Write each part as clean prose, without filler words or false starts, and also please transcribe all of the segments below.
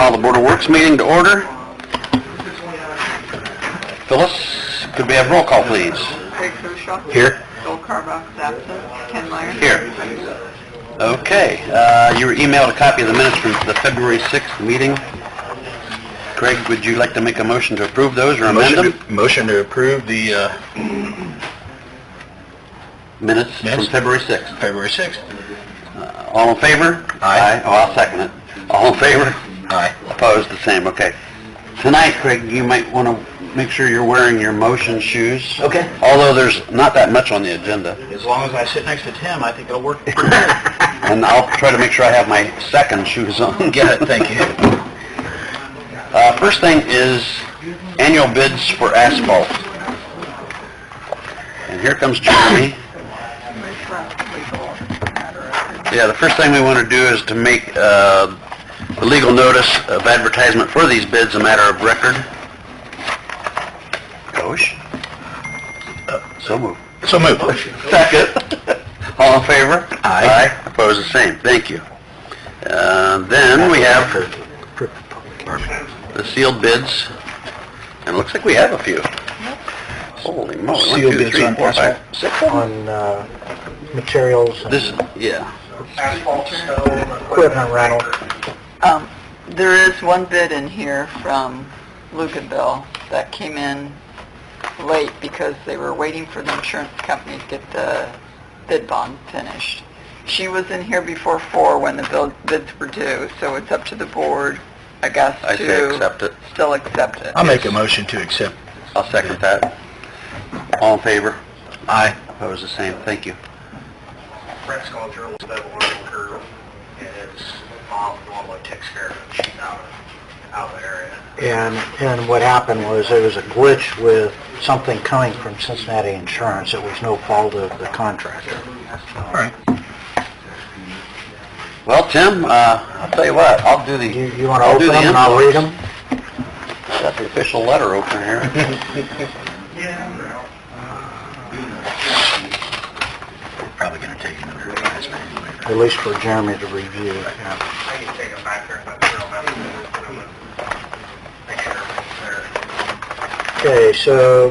Call the Board of Works meeting to order. Phyllis, could we have roll call, please? Craig Kershaw. Here. Bill Carbach is absent. Ken Meyer. Here. Okay, you were emailed a copy of the minutes from the February 6th meeting. Craig, would you like to make a motion to approve those or amend them? Motion to approve the Minutes from February 6th. February 6th. All in favor? Aye. Oh, I'll second it. All in favor? Aye. Opposed? The same. Okay. Tonight, Craig, you might want to make sure you're wearing your motion shoes. Okay. Although there's not that much on the agenda. As long as I sit next to Tim, I think it'll work pretty good. And I'll try to make sure I have my second shoes on. Get it, thank you. First thing is annual bids for asphalt. And here comes Jeremy. Yeah, the first thing we want to do is to make the legal notice of advertisement for these bids a matter of record. Kosh? So moved. So moved. Second. All in favor? Aye. Opposed, the same. Thank you. Then we have the sealed bids, and it looks like we have a few. Holy moly. Sealed bids on asphalt. 6 on materials and This, yeah. equipment rental. There is one bid in here from Luganville that came in late because they were waiting for the insurance company to get the bid bond finished. She was in here before 4 when the bids were due, so it's up to the board, I guess, I say accept it. still accept it. I'll make a motion to accept. I'll second that. All in favor? Aye. Opposed, the same. Thank you. Brent's going through a little bit of a learning curve, and his mom normally takes care of it. She's out of the area. And what happened was there was a glitch with something coming from Cincinnati Insurance. It was no fault of the contractor. All right. Well, Tim, I'll tell you what, I'll do the... You want to open them and I'll read them? Got the official letter opener here. Probably going to take another advisement anyway. At least for Jeremy to review. Yeah. I can take it back there and let Cheryl know, make sure everything's there. Okay, so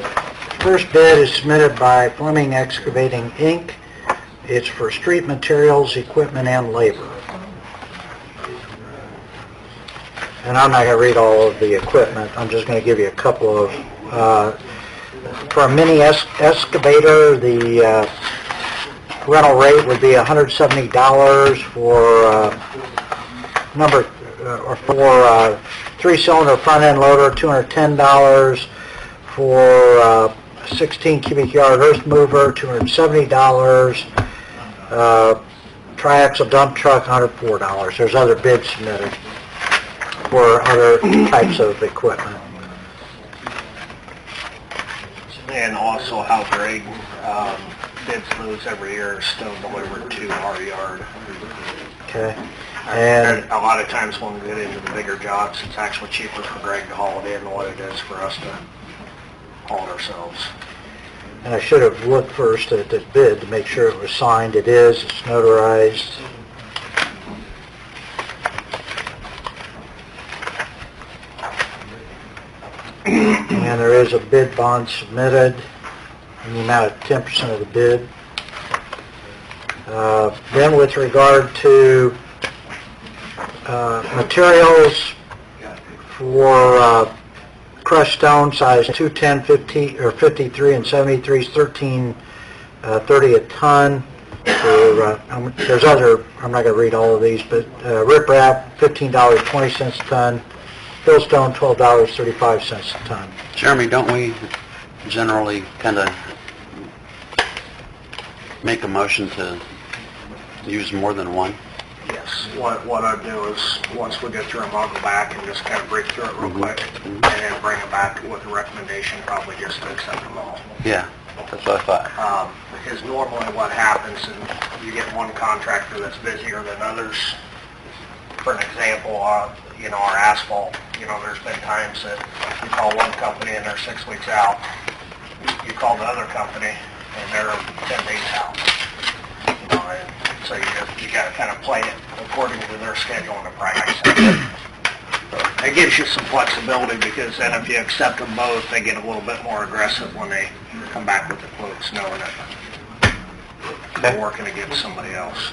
first bid is submitted by Fleming Excavating, Inc. It's for street materials, equipment, and labor. And I'm not going to read all of the equipment. I'm just going to give you a couple of... for a mini excavator, the rental rate would be $170 for for 3-cylinder front-end loader, $210 for 16 cubic yard earth mover, $270, triaxle dump truck, $104. There's other bids submitted for other types of equipment. And also how Greg bids those every year, stone delivered to our yard. Okay. And a lot of times when we get into the bigger jobs, it's actually cheaper for Greg to haul it in than what it is for us to haul it ourselves. And I should have looked first at the bid to make sure it was signed. It is. It's notarized. And there is a bid bond submitted in the amount of 10% of the bid. Then with regard to materials for crushed stone, size 210, 50, or 53 and 73 is $13.30 a ton. For, there's other, I'm not going to read all of these, but riprap, $15.20 a ton. Fieldstone, $12.35 a ton. Jeremy, don't we generally kind of make a motion to use more than one? Yes. What I do is, once we get through them, I'll go back and just kind of break through it real quick, and then bring it back with a recommendation, probably just to accept them all. Yeah, that's what I thought. Because normally what happens, and you get one contractor that's busier than others. For an example, our asphalt, there's been times that you call one company and they're 6 weeks out. You call the other company and they're 10 days out. And so you got to kind of play it according to their schedule and the price. it gives you some flexibility, because then if you accept them both, they get a little bit more aggressive when they come back with the quotes, knowing that they're working against somebody else.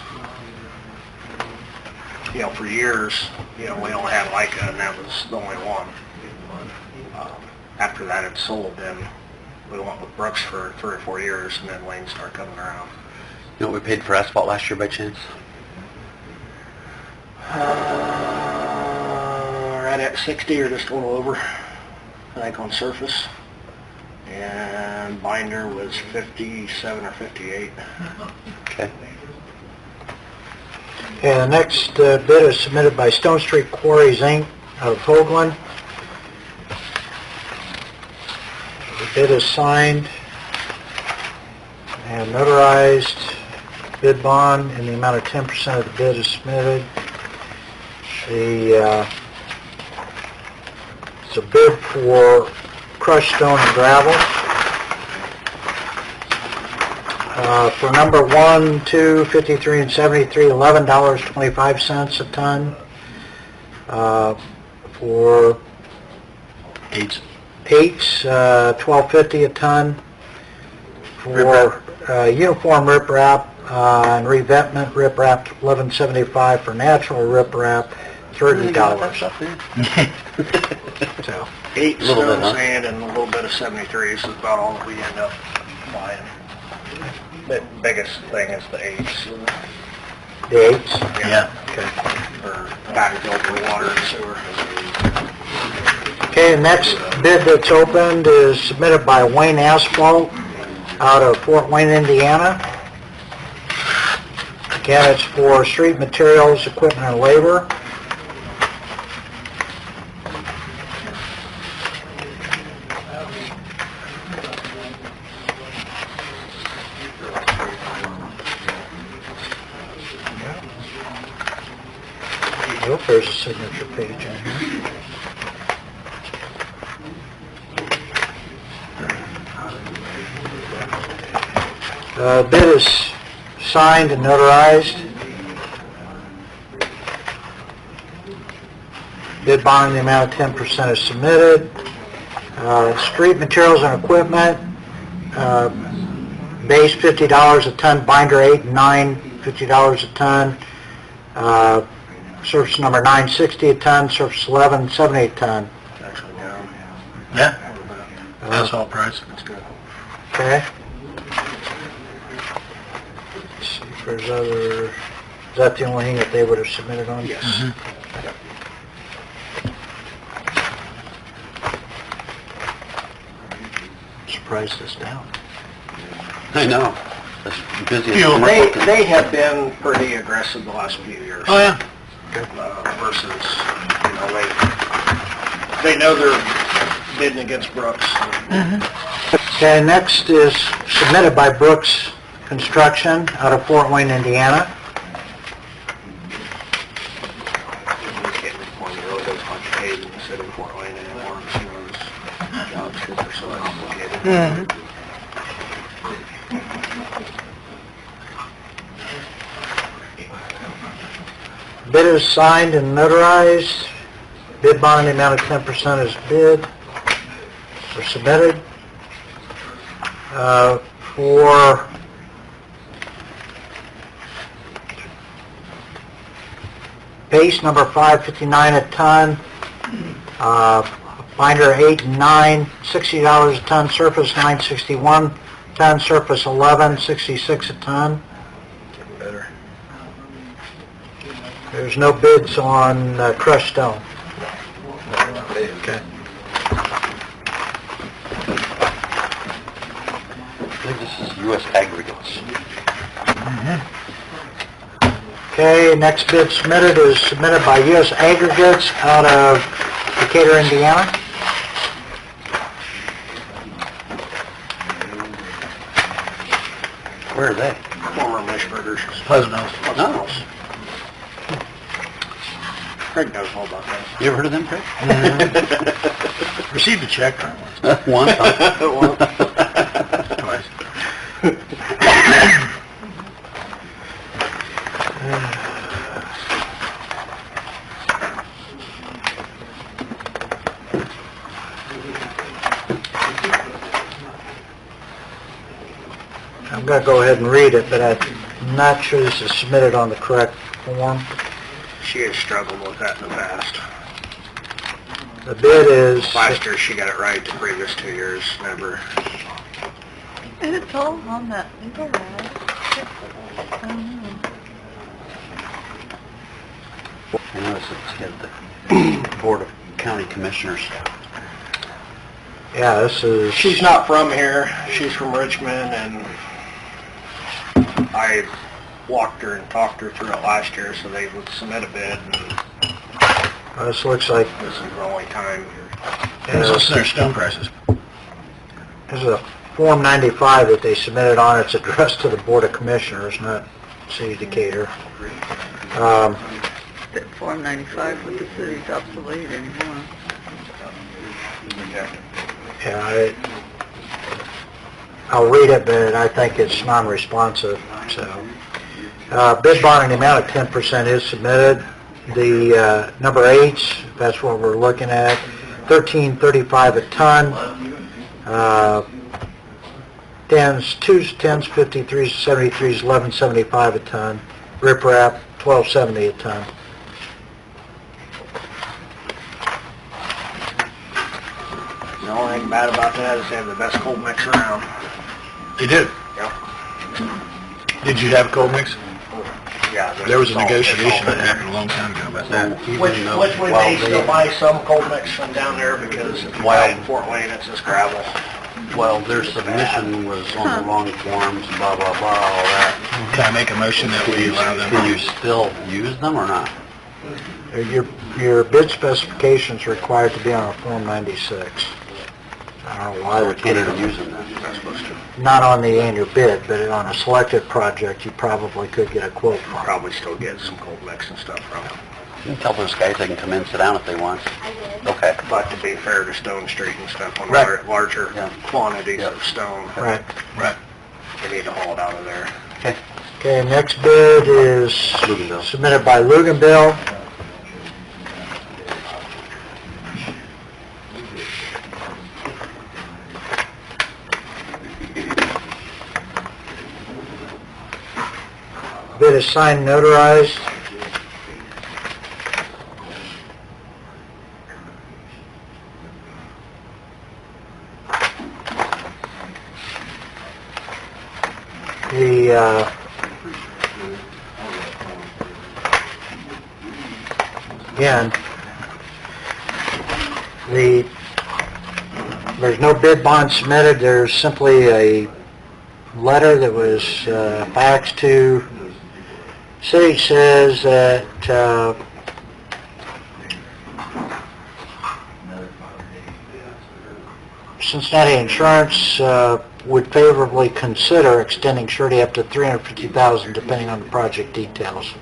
You know, for years, you know, we only had Leica, and that was the only one. After that had sold, then we went with Brooks for 3 or 4 years, and then Wayne started coming around. You know what we paid for asphalt last year by chance? Right at 60 or just a little over, I think, on surface. And binder was 57 or 58. Okay. Okay, the next bid is submitted by Stone Street Quarries, Inc. out of Hoagland. The bid is signed and notarized. Bid bond in the amount of 10% of the bid is submitted. It's a bid for crushed stone and gravel. For number 1, 2, 53, and 73, $11.25 a ton. For Eights. eights, $12.50 a ton. For uniform riprap and revetment riprap, $11.75. For natural riprap, $30. So, 8 Little bit, stone huh? sand and a little bit of 73s is about all that we end up buying. The biggest thing is the 8s. the eights. Yeah. Okay. For backfill for water and sewer. Okay, the next bid that's opened is submitted by Wayne Asphalt out of Fort Wayne, Indiana. Again, it's for street materials, equipment, and labor. Nope, there's a signature page in here. Bid is signed and notarized. Bid bond in the amount of 10% is submitted. Street materials and equipment, base $50 a ton, binder 8 and 9, $50 a ton. Surface number 9, $60 a ton, surface 11, $70 a ton. Actually, down. Yeah. Asphalt price. That's good. Okay. Let's see if there's other, is that the only thing that they would have submitted on? Yes. Surprised us down. I know. That's busy as Fuel. commercial. They have been pretty aggressive the last few years. Oh, yeah. Versus, you know, they know they're bidding against Brooks. Okay, next is submitted by Brooks Construction out of Fort Wayne, Indiana. You can't reform the road as much paved in the city of Fort Wayne anymore. You know, those jobs are so complicated. Bid is signed and notarized. Bid bond in the amount of 10% is bid or submitted. For base number 559 a ton, binder 8 and 9, $60 a ton, surface 961 a ton, surface 11, $66 a ton. Better. There's no bids on crushed stone. Okay. I think this is U.S. Aggregates. Okay, next bid submitted is submitted by U.S. Aggregates out of Decatur, Indiana. Where are they? Former Mishburgers. Pleasant Hills. No. Craig knows all about that. You ever heard of them, Craig? Received a check from One. twice. I'm going to go ahead and read it, but I'm not sure this is submitted on the correct form. She has struggled with that in the past. The bid is... Last year, she got it right. The previous 2 years, never. And it's all on that legal ad. I don't know. I noticed it's got the Board of County Commissioners. Yeah, this is... She's not from here. She's from Richmond, and I walked her and talked her through it last year, so they would submit a bid, and This looks like... this is the only time. What's listed their stone prices? This is a Form 95 that they submitted on. It's addressed to the Board of Commissioners, not City of Decatur. That Form 95 with the city's obsolete anymore. Yeah, I'll read it, but I think it's non-responsive, so. Bid bond in the amount of 10% is submitted. The number 8s, that's what we're looking at, $13.35 a ton. 10s, 2s, 10s, 53s, 73s, $11.75 a ton. Riprap, $12.70 a ton. The only thing bad about that is they have the best cold mix around. You did? Yep. Did you have cold mix? Yeah. There was a it's all- negotiation it's all- that happened a long time ago about that. Which we may still buy some cold mix from down there, because if you buy it in Fort Wayne, it's just gravel. Well, their submission was on the wrong forms, blah, blah, blah, all that. Can I make a motion that we allow them? Can you still use them or not? Your bid specifications are required to be on a Form 96. I don't know why So we we can't put it even on. use them then? That's supposed to. Not on the annual bid, but on a selected project, you probably could get a quote from. Probably still get some cold mix and stuff from them. You can tell those guys they can come in and sit down if they want. Okay. But to be fair to Stone Street and stuff, on Right. larger Yeah. quantities Yeah. of stone, Right. Right. they need to haul it out of there. Okay. Okay, next bid is Luganville. submitted by Luganville. Bid is signed and notarized. Again, there's no bid bond submitted, there's simply a letter that was faxed to. City says that Cincinnati Insurance would favorably consider extending surety up to $350,000 depending on the project details.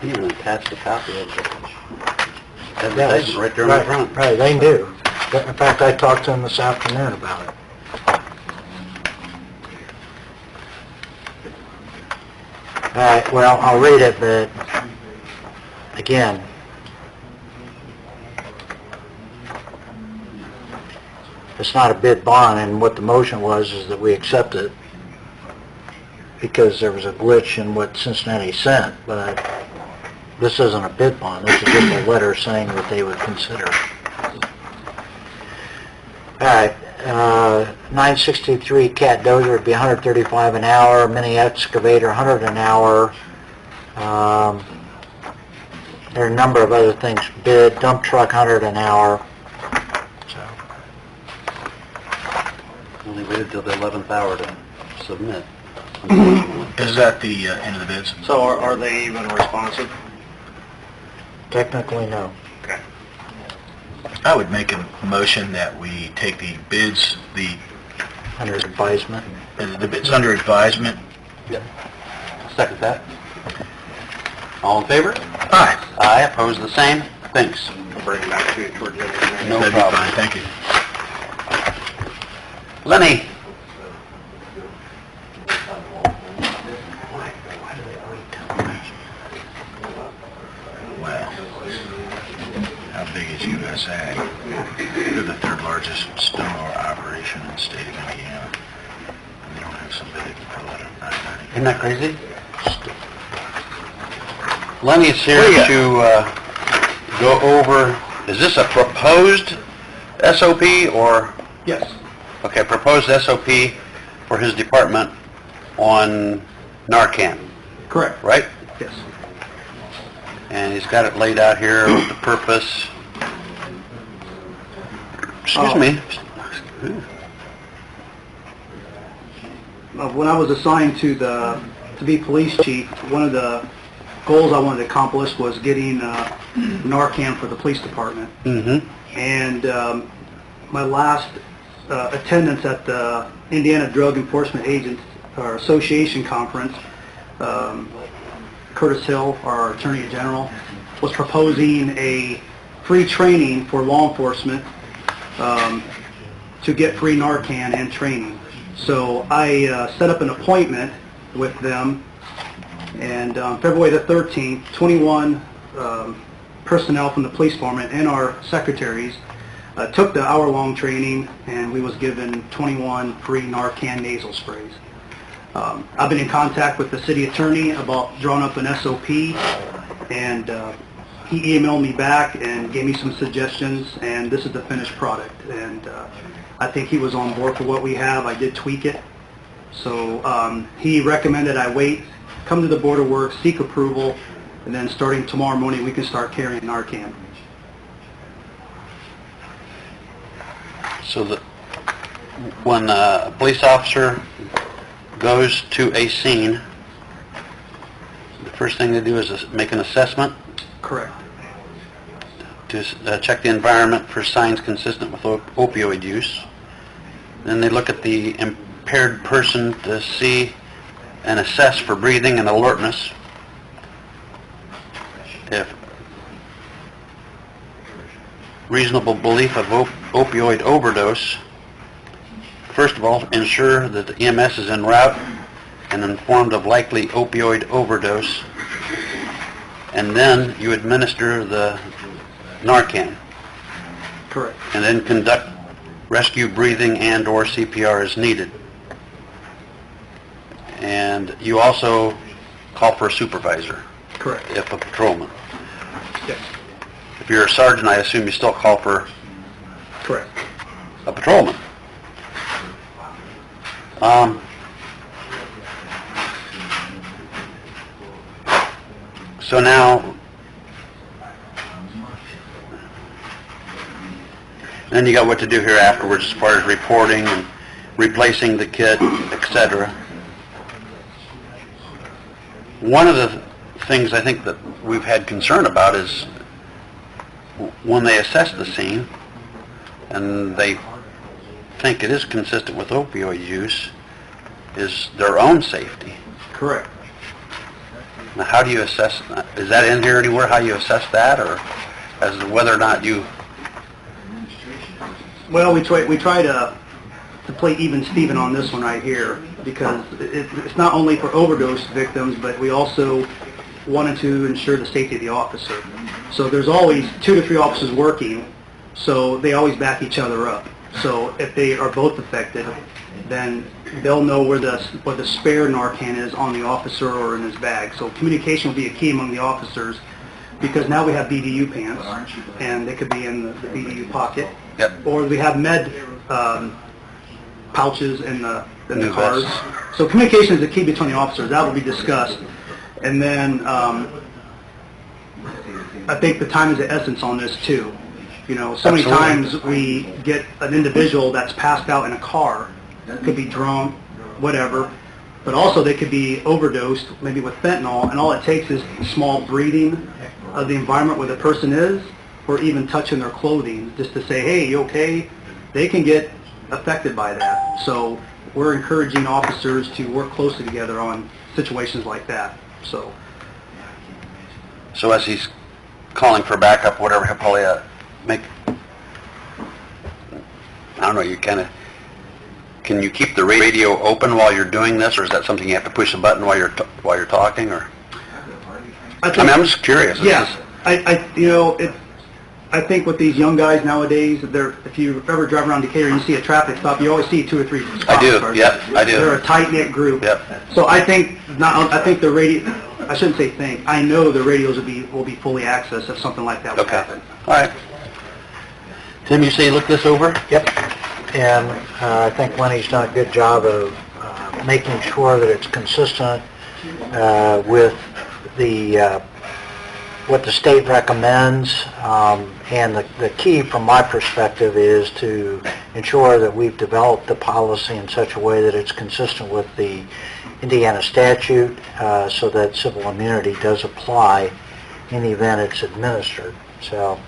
You even attached a copy of it. Yes, Advertisement right there in the front. Right, they do. In fact, I talked to them this afternoon about it. All right, well, I'll read it, but again, it's not a bid bond, and what the motion was is that we accept it because there was a glitch in what Cincinnati sent, but this isn't a bid bond, this is just a letter saying that they would consider. All right, 963 cat dozer would be $135 an hour, mini excavator $100 an hour. There are a number of other things bid, dump truck $100 an hour. So, Well, they waited till the 11th hour to submit. Is that the end of the bids? So are they even responsive? technically, no. Okay. I would make a motion that we take the bids, Under advisement. the bids under advisement. Yep. Second that. All in favor? Aye. Aye, opposed the same? Thanks. I'll bring it back to you towards the end of the meeting. No That'd be problem. fine, thank you. Lenny? Wow. Washington and state of Indiana. And they don't have somebody for letter 990. Isn't that crazy? Lenny's here What do you to go over, is this a proposed SOP or, Yes. okay, proposed SOP for his department on Narcan, Correct. right? Yes. And he's got it laid out here with the purpose. Excuse me. When I was assigned to be police chief, one of the goals I wanted to accomplish was getting Narcan for the police department. Mm-hmm. And my last attendance at the Indiana Drug Enforcement Agents or Association conference, Curtis Hill, our Attorney General, was proposing a free training for law enforcement to get free Narcan and training. So I set up an appointment with them, and on February the 13th, 21 personnel from the police department and our secretaries took the hour-long training, and we was given 21 free Narcan nasal sprays. I've been in contact with the city attorney about drawing up an SOP, and he emailed me back and gave me some suggestions, and this is the finished product. And I think he was on board for what we have. I did tweak it. So he recommended I wait, come to the Board of Works, seek approval, and then starting tomorrow morning we can start carrying Narcan. So that when a police officer goes to a scene, the first thing they do is make an assessment Correct. to check the environment for signs consistent with opioid use. Then they look at the impaired person to see and assess for breathing and alertness. If reasonable belief of opioid overdose, first of all, ensure that the EMS is en route and informed of likely opioid overdose, and then you administer the Narcan, Correct. and then conduct rescue breathing and or CPR as needed. And you also call for a supervisor, Correct. if a patrolman. Yes. If you're a sergeant, I assume you still call for Correct. a patrolman. So now, then you got what to do here afterwards as far as reporting and replacing the kit, etc. One of the things I think that we've had concern about is when they assess the scene and they think it is consistent with opioid use, is their own safety. Correct. Now, how do you assess that? Is that in here anywhere, how you assess that, or as to whether or not you... Well, we try to play even Steven on this one right here, because it's not only for overdose victims, but we also wanted to ensure the safety of the officer. So there's always 2 to 3 officers working, so they always back each other up. So if they are both affected, then they'll know where the spare Narcan is on the officer or in his bag. So communication will be a key among the officers, because now we have BDU pants, and they could be in the BDU pocket. Yep. Or we have med pouches in the New cars. vests. So communication is the key between the officers. That will be discussed. And then I think the time is the essence on this too. You know, so many Absolutely. times we get an individual that's passed out in a car. It could be drunk, whatever. But also they could be overdosed, maybe with fentanyl, and all it takes is small breathing of the environment where the person is, or even touching their clothing, just to say, hey, you okay? They can get affected by that. So we're encouraging officers to work closely together on situations like that. So So as he's calling for backup, whatever, he'll probably make... I don't know, you kind of... Can you keep the radio open while you're doing this, or is that something you have to push a button while you're talking, or... I mean, I'm just curious. yeah, I you know, I think with these young guys nowadays, if you ever drive around Decatur and you see a traffic stop, you always see 2 or 3 I stop do, cars. yep, I do. They're a tight-knit group. Yep. So I think the radio, I shouldn't say think, I know the radios will be fully accessed if something like that would Okay. happen. All right. Tim, you say you looked this over? Yep. And I think Lenny's done a good job of making sure that it's consistent with what the state recommends. And the key from my perspective is to ensure that we've developed the policy in such a way that it's consistent with the Indiana statute so that civil immunity does apply in the event it's administered. So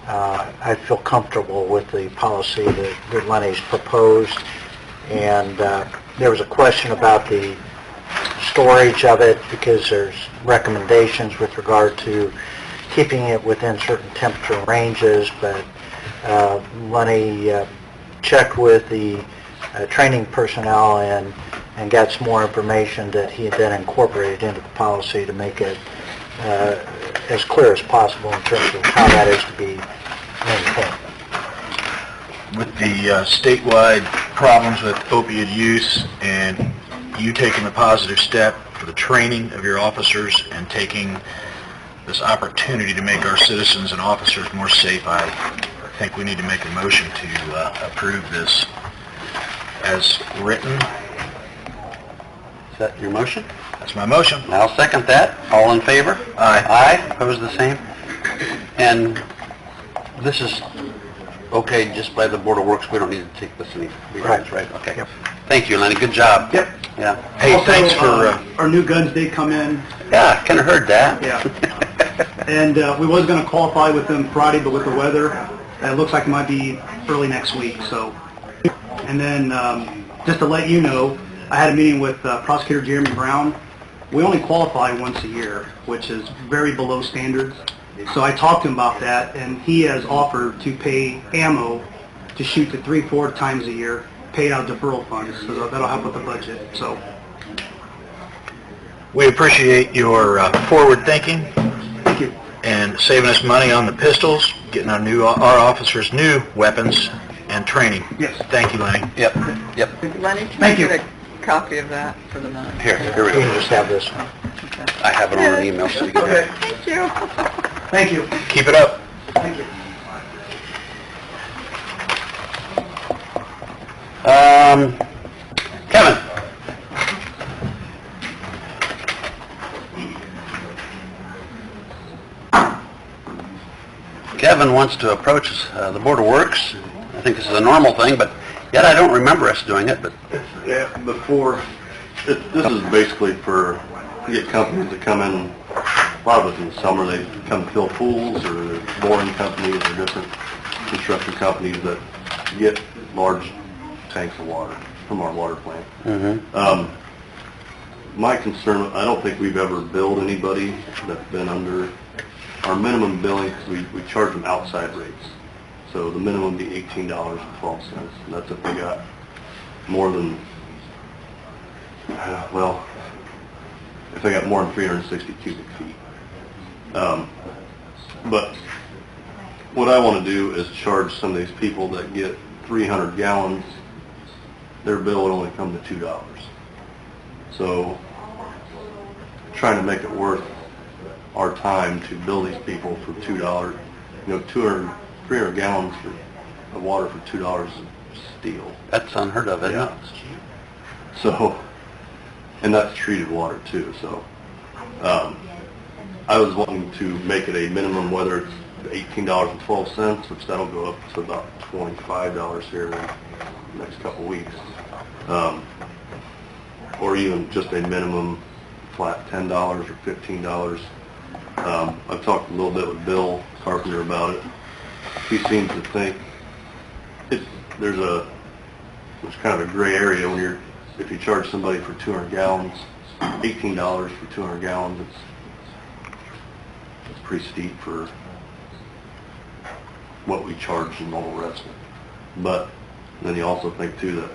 I feel comfortable with the policy that Lenny's proposed. And there was a question about the storage of it because there's recommendations with regard to keeping it within certain temperature ranges, but Lenny checked with the training personnel and got some more information that he had then incorporated into the policy to make it as clear as possible in terms of how that is to be maintained. With the statewide problems with opioid use and you taking the positive step for the training of your officers and taking this opportunity to make our citizens and officers more safe, I think we need to make a motion to approve this as written. Is that your motion? That's my motion. I'll second that. All in favor? Aye. Aye, opposed the same. And this is okay just by the Board of Works, we don't need to take this any, right? Okay. Yep. Thank you, Lenny, good job. Yep. Yeah. Hey, Also, thanks for... our new guns did come in. Yeah, kinda heard that. Yeah. And we was going to qualify with them Friday, but with the weather, it looks like it might be early next week. So, and then just to let you know, I had a meeting with Prosecutor Jeremy Brown. We only qualify once a year, which is very below standards. So I talked to him about that, and he has offered to pay ammo to shoot to 3-4 times a year, paid out of deferral funds. So that'll help with the budget. So. We appreciate your forward thinking Thank you. and saving us money on the pistols, getting our officers new weapons and training. Yes. Thank you, Lenny. Yep. Lenny, can Thank I you. get a copy of that for the minute? Here we You can go. just have this one. I have it on an email, so you can Okay. Thank you. Thank you. Keep it up. Thank you. Kevin? Kevin wants to approach the Board of Works. I think this is a normal thing, but yet I don't remember us doing it, but Yeah, this is basically for, to get companies to come in, a lot of it in the summer, they come fill pools, or boring companies, or different construction companies that get large tanks of water from our water plant. My concern, I don't think we've ever billed anybody that's been under our minimum billing, because we charge them outside rates. So the minimum would be $18.12, and that's if they got more than, well, if they got more than 360 cubic feet. But what I want to do is charge some of these people that get 300 gallons, their bill would only come to $2. So trying to make it worth our time to bill these people for $2, 300 gallons of water for $2 is steal. that's unheard of, isn't it? So, and that's treated water too, so, I was wanting to make it a minimum, whether it's $18.12, which that'll go up to about $25 here in the next couple of weeks, or even just a minimum flat $10 or $15. I've talked a little bit with Bill Carpenter about it. He seems to think there's kind of a gray area when if you charge somebody for 200 gallons, $18 for 200 gallons, it's pretty steep for what we charge the normal resident. But then you also think too that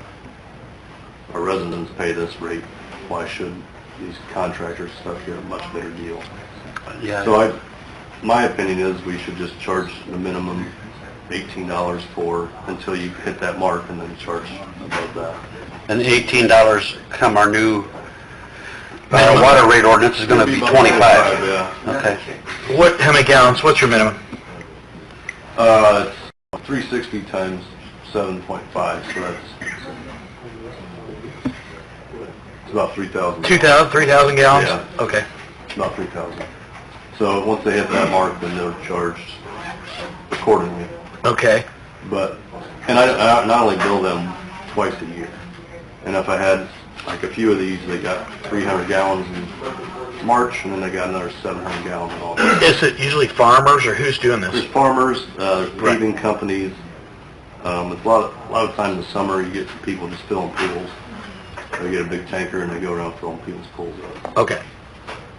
our residents pay this rate, why should these contractors and stuff get a much better deal? Yeah. So my opinion is we should just charge the minimum $18 for, until you hit that mark, and then charge above that. And $18 come our new water rate ordinance is gonna be It'd 25. Yeah. Okay. How many gallons, what's your minimum? It's 360 times 7.5, so that's, it's about 3,000. 3,000 gallons? Yeah. Okay. About 3,000. So once they hit that mark, then they're charged accordingly. Okay. But, and I not only bill them twice a year, and if I had, like a few of these, they got 300 gallons in March, and then they got another 700 gallons in August. Is it usually farmers, or who's doing There's this? farmers, paving companies, it's a lot of times in the summer, you get people just filling pools. They get a big tanker and they go around filling people's pools up. Okay.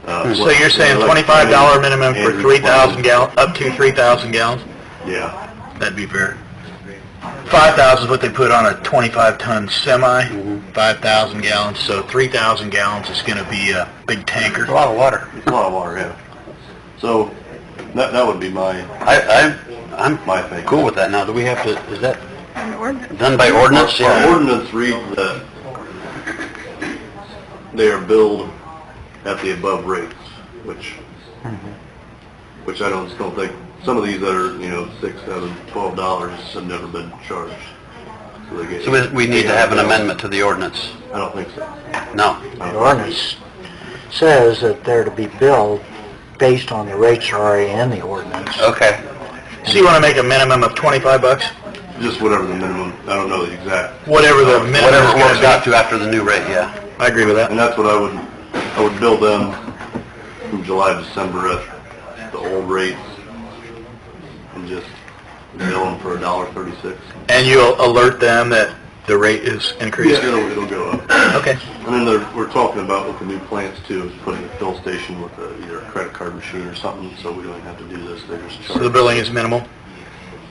So you're saying $25 minimum for 3,000 gallons, up to 3,000 gallons? Yeah. That'd be fair. 5,000 is what they put on a 25-ton semi, 5,000 gallons, so 3,000 gallons is going to be a big tanker. It's a lot of water. It's a lot of water, yeah. So, that would be my I'm my thing. cool with that now. Do we have to, is that An ordinance. done by ordinance? Our ordinance reads that they are billed at the above rates, which I don't think, some of these that are, $6, $7, $12 have never been charged. So we need to have an amendment to the ordinance? I don't think so. No. The ordinance says that they're to be billed based on the rates that are already in the ordinance. Okay. So you want to make a minimum of 25 bucks? Just whatever the minimum, I don't know the exact. Whatever the minimum Whatever is it going works to out to after the new rate, yeah. be. I agree with that. And that's what I would bill them from July to December at the old rates, and just bill them for $1.36. And you'll alert them that the rate is increased? Yeah, it'll go up. Okay. And then we're talking about with the new plants too, is putting a fill station with either a credit card machine or something, so we don't even have to do this, they just charge. So the billing is minimal?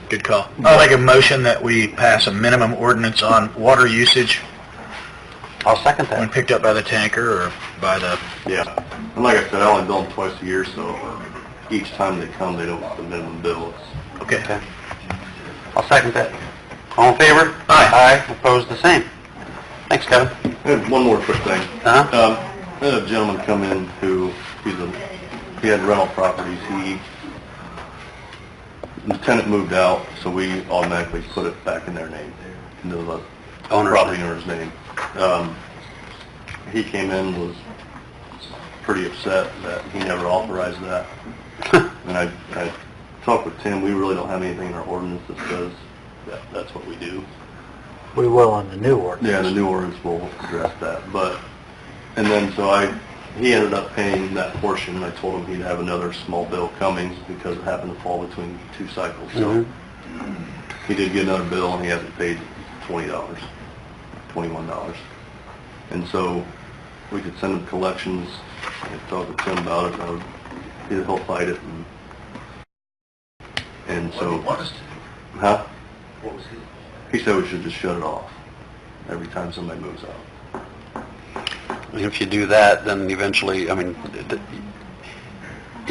Good call. I'll make a motion that we pass a minimum ordinance on water usage I'll second when that. picked up by the tanker or by the... Yeah, and like I said, I only bill them twice a year, so each time they come, they don't get the minimum bill. Okay. Okay. I'll second that. All in favor? Aye. Aye. Opposed, the same. Thanks, Kevin. And one more quick thing. Uh-huh. I had a gentleman come in who, he had rental properties, the tenant moved out, so we automatically put it back in their name, into the property owner's name. He came in, was pretty upset that he never authorized that. And I talked with Tim, we really don't have anything in our ordinance that says that that's what we do. We will on the new ordinance. Yeah, the new ordinance will address that, and then so he ended up paying that portion. I told him he'd have another small bill coming because it happened to fall between two cycles. So he did get another bill and he hasn't paid $20, $21. And so we could send him collections and talk to Tim about it. He'll fight it. And so, huh? What was he said we should just shut it off every time somebody moves out. If you do that, then eventually, you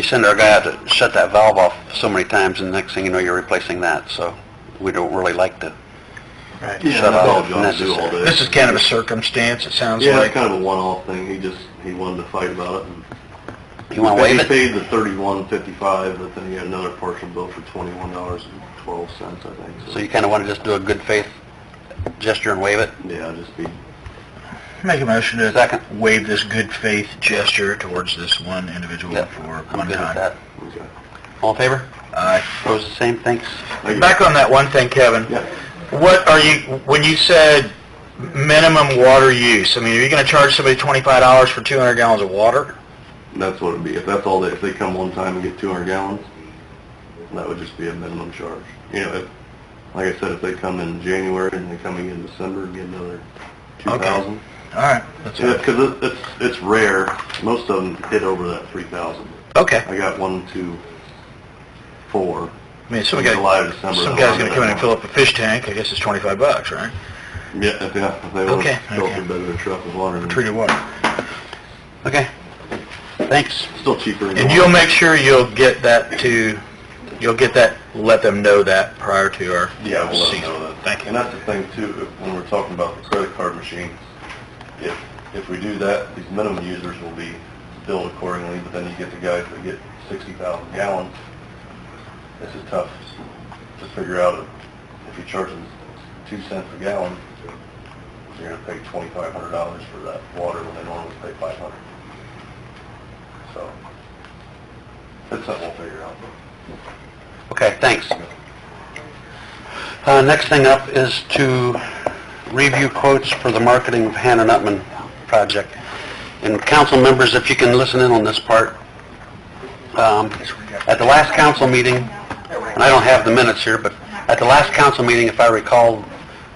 send our guy out to shut that valve off so many times, and the next thing you know, you're replacing that, so we don't really like to Right. shut that's all off if John do all necessary. day. This is kind of a circumstance, it sounds Yeah, like. it's kind of a one-off thing. He wanted to fight about it. And You want to waive he it? paid the $31.55, but then he had another partial bill for $21.12, I think. So you kind of want to just do a good faith gesture and waive it? Yeah, just be, Make a motion to Second. waive this good faith gesture towards this one individual Yep, for I'm one good with time. that. okay. All in favor? Aye. Opposed, the same, thanks. Back on that one thing, Kevin. Yeah. What are you, when you said minimum water use, are you going to charge somebody $25 for 200 gallons of water? That's what it'd be. If that's all if they come one time and get 200 gallons, that would just be a minimum charge. Like I said, if they come in January and they come again in December and get another 2,000. All right. That's Yeah, it. because it's rare. Most of them hit over that 3,000. Okay. I got 1, 2, 4. Some July to December, guy's going to come in and fill up a fish tank. I guess it's $25, right? Yeah, if they want Okay, to fill up okay. a bit of their truck with water. then- Treated water. Okay. Thanks. Still cheaper. than And you'll make sure you'll get that, let them know that prior to our Yeah, we'll let them season. know that. Thank you. And that's the thing too, when we're talking about the credit card machine, if we do that, these minimum users will be billed accordingly, but then you get the guys that get 60,000 gallons. This is tough to figure out if you charge them 2 cents a gallon, you're gonna pay $2,500 for that water when they normally pay $500. So, that's something we'll figure out. Okay, thanks. Next thing up is to review quotes for the marketing of Hannah Nutman project. And council members, if you can listen in on this part, at the last council meeting, and I don't have the minutes here, but at the last council meeting, if I recall,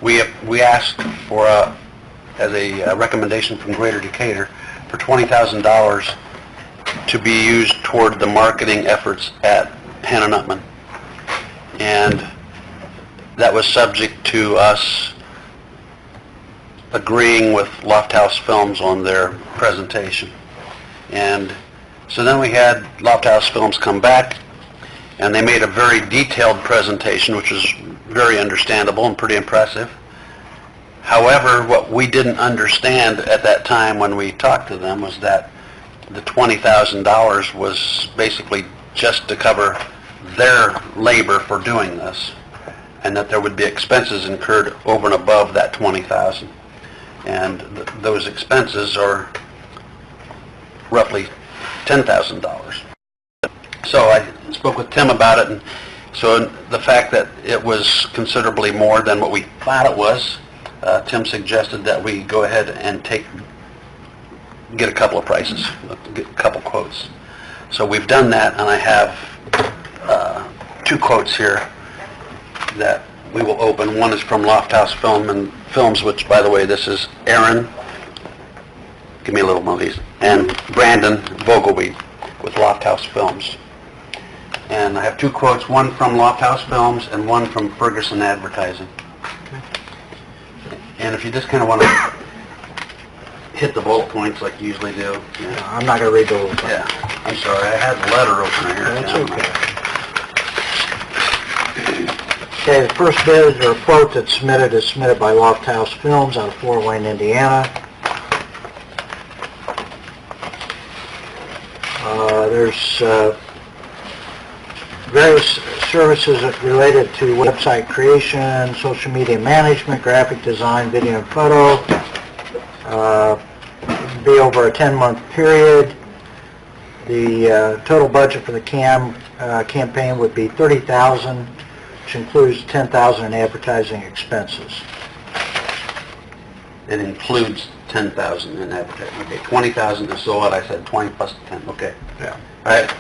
we asked for, as a recommendation from Greater Decatur, for $20,000 to be used toward the marketing efforts at Hannah Nutman. And that was subject to us agreeing with Lofthouse Films on their presentation. And so then we had Lofthouse Films come back, and they made a very detailed presentation, which was very understandable and pretty impressive. However, what we didn't understand at that time when we talked to them was that the $20,000 was basically just to cover their labor for doing this, and that there would be expenses incurred over and above that $20,000. And those expenses are roughly $10,000. So I spoke with Tim about it, and so the fact that it was considerably more than what we thought it was, Tim suggested that we go ahead and get a couple of prices, get a couple quotes. So we've done that, and I have 2 quotes here that we will open. One is from Lofthouse Films, which, by the way, this is Aaron, give me a little more of these, and Brandon Vogelweed with Lofthouse Films. And I have 2 quotes, one from Lofthouse Films and one from Ferguson Advertising. And if you just kind of want to hit the bullet points like you usually do. Yeah. I'm not going to read the whole thing. Yeah, I'm sorry, I had the letter opener here. That's okay. Okay, the first bid or quote that's submitted is submitted by Lofthouse Films out of Fort Wayne, Indiana. There's various services related to website creation, social media management, graphic design, video and photo. Be over a 10-month period. The total budget for the campaign would be $30,000, which includes $10,000 in advertising expenses. It includes $10,000 in advertising. Okay, $20,000 is so what I said, 20 plus 10, okay. Yeah. All right.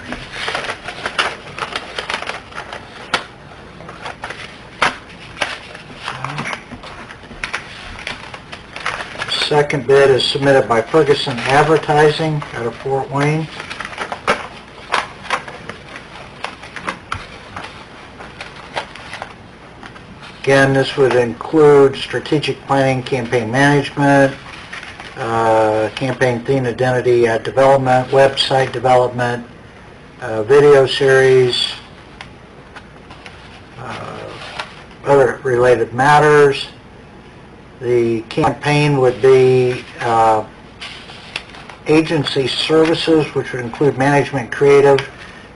Second bid is submitted by Ferguson Advertising out of Fort Wayne. Again, this would include strategic planning, campaign management, campaign theme identity development, website development, video series, other related matters. The campaign would be agency services, which would include management, creative,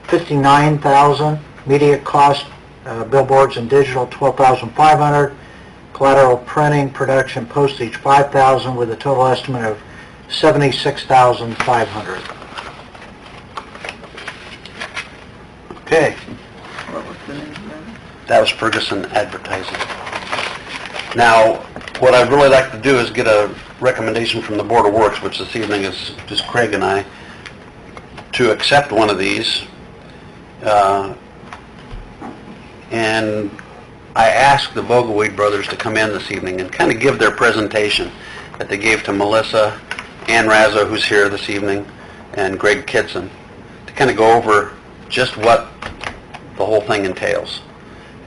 $59,000, media cost, billboards and digital, $12,500, collateral printing, production, postage, $5,000, with a total estimate of $76,500. Okay, What was the name of that was Ferguson Advertising. Now, what I'd really like to do is get a recommendation from the Board of Works, which this evening is just Craig and I, to accept one of these. And I asked the Vogelweed brothers to come in this evening and kind of give their presentation that they gave to Melissa, Ann Razzo, who's here this evening, and Greg Kitson, to kind of go over just what the whole thing entails.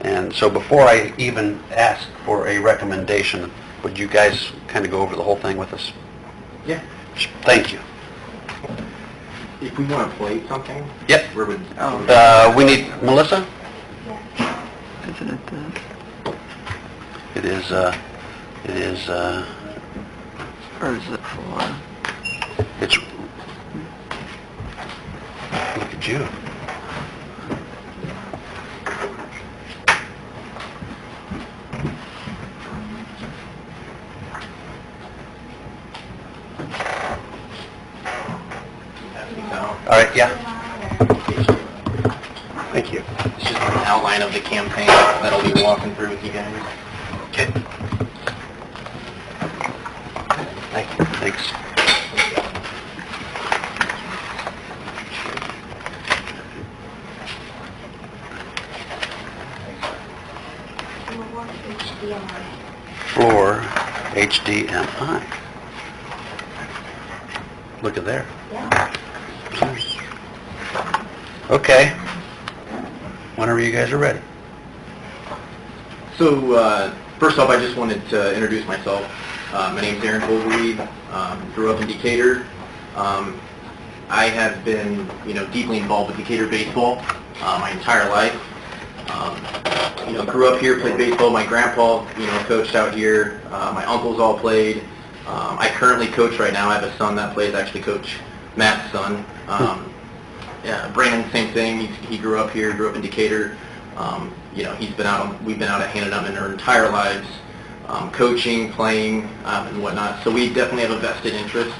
And so before I even ask for a recommendation, would you guys kind of go over the whole thing with us? Yeah. Thank you. If we want to plate something, Yep. where would... We need Melissa? Isn't it the... It is, Or is it for... it's, look at you. All right, yeah. Thank you. It's just an outline of the campaign that I'll be walking through with you guys. Okay. Thank you. Thanks. Floor HDMI. Look at there. Okay. Whenever you guys are ready. So, first off, I just wanted to introduce myself. My name's Aaron Vogelweed. Grew up in Decatur. I have been, deeply involved with Decatur baseball my entire life. Grew up here, played baseball. My grandpa, coached out here. My uncles all played. I currently coach right now. I have a son that plays. I actually coach Matt's son. Yeah, Brandon, same thing. He grew up here, grew up in Decatur. We've been out at Hannah our entire lives, coaching, playing, and whatnot. So we definitely have a vested interest,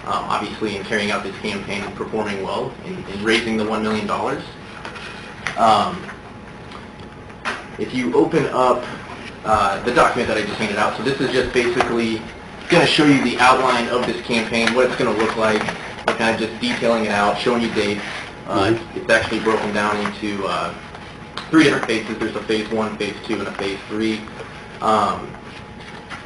obviously, in carrying out this campaign and performing well in raising the $1 million. If you open up the document that I just handed out, so this is just basically going to show you the outline of this campaign, what it's going to look like. We're kind of just detailing it out, showing you dates. It's actually broken down into 3 different phases. There's a phase 1, phase 2, and a phase 3.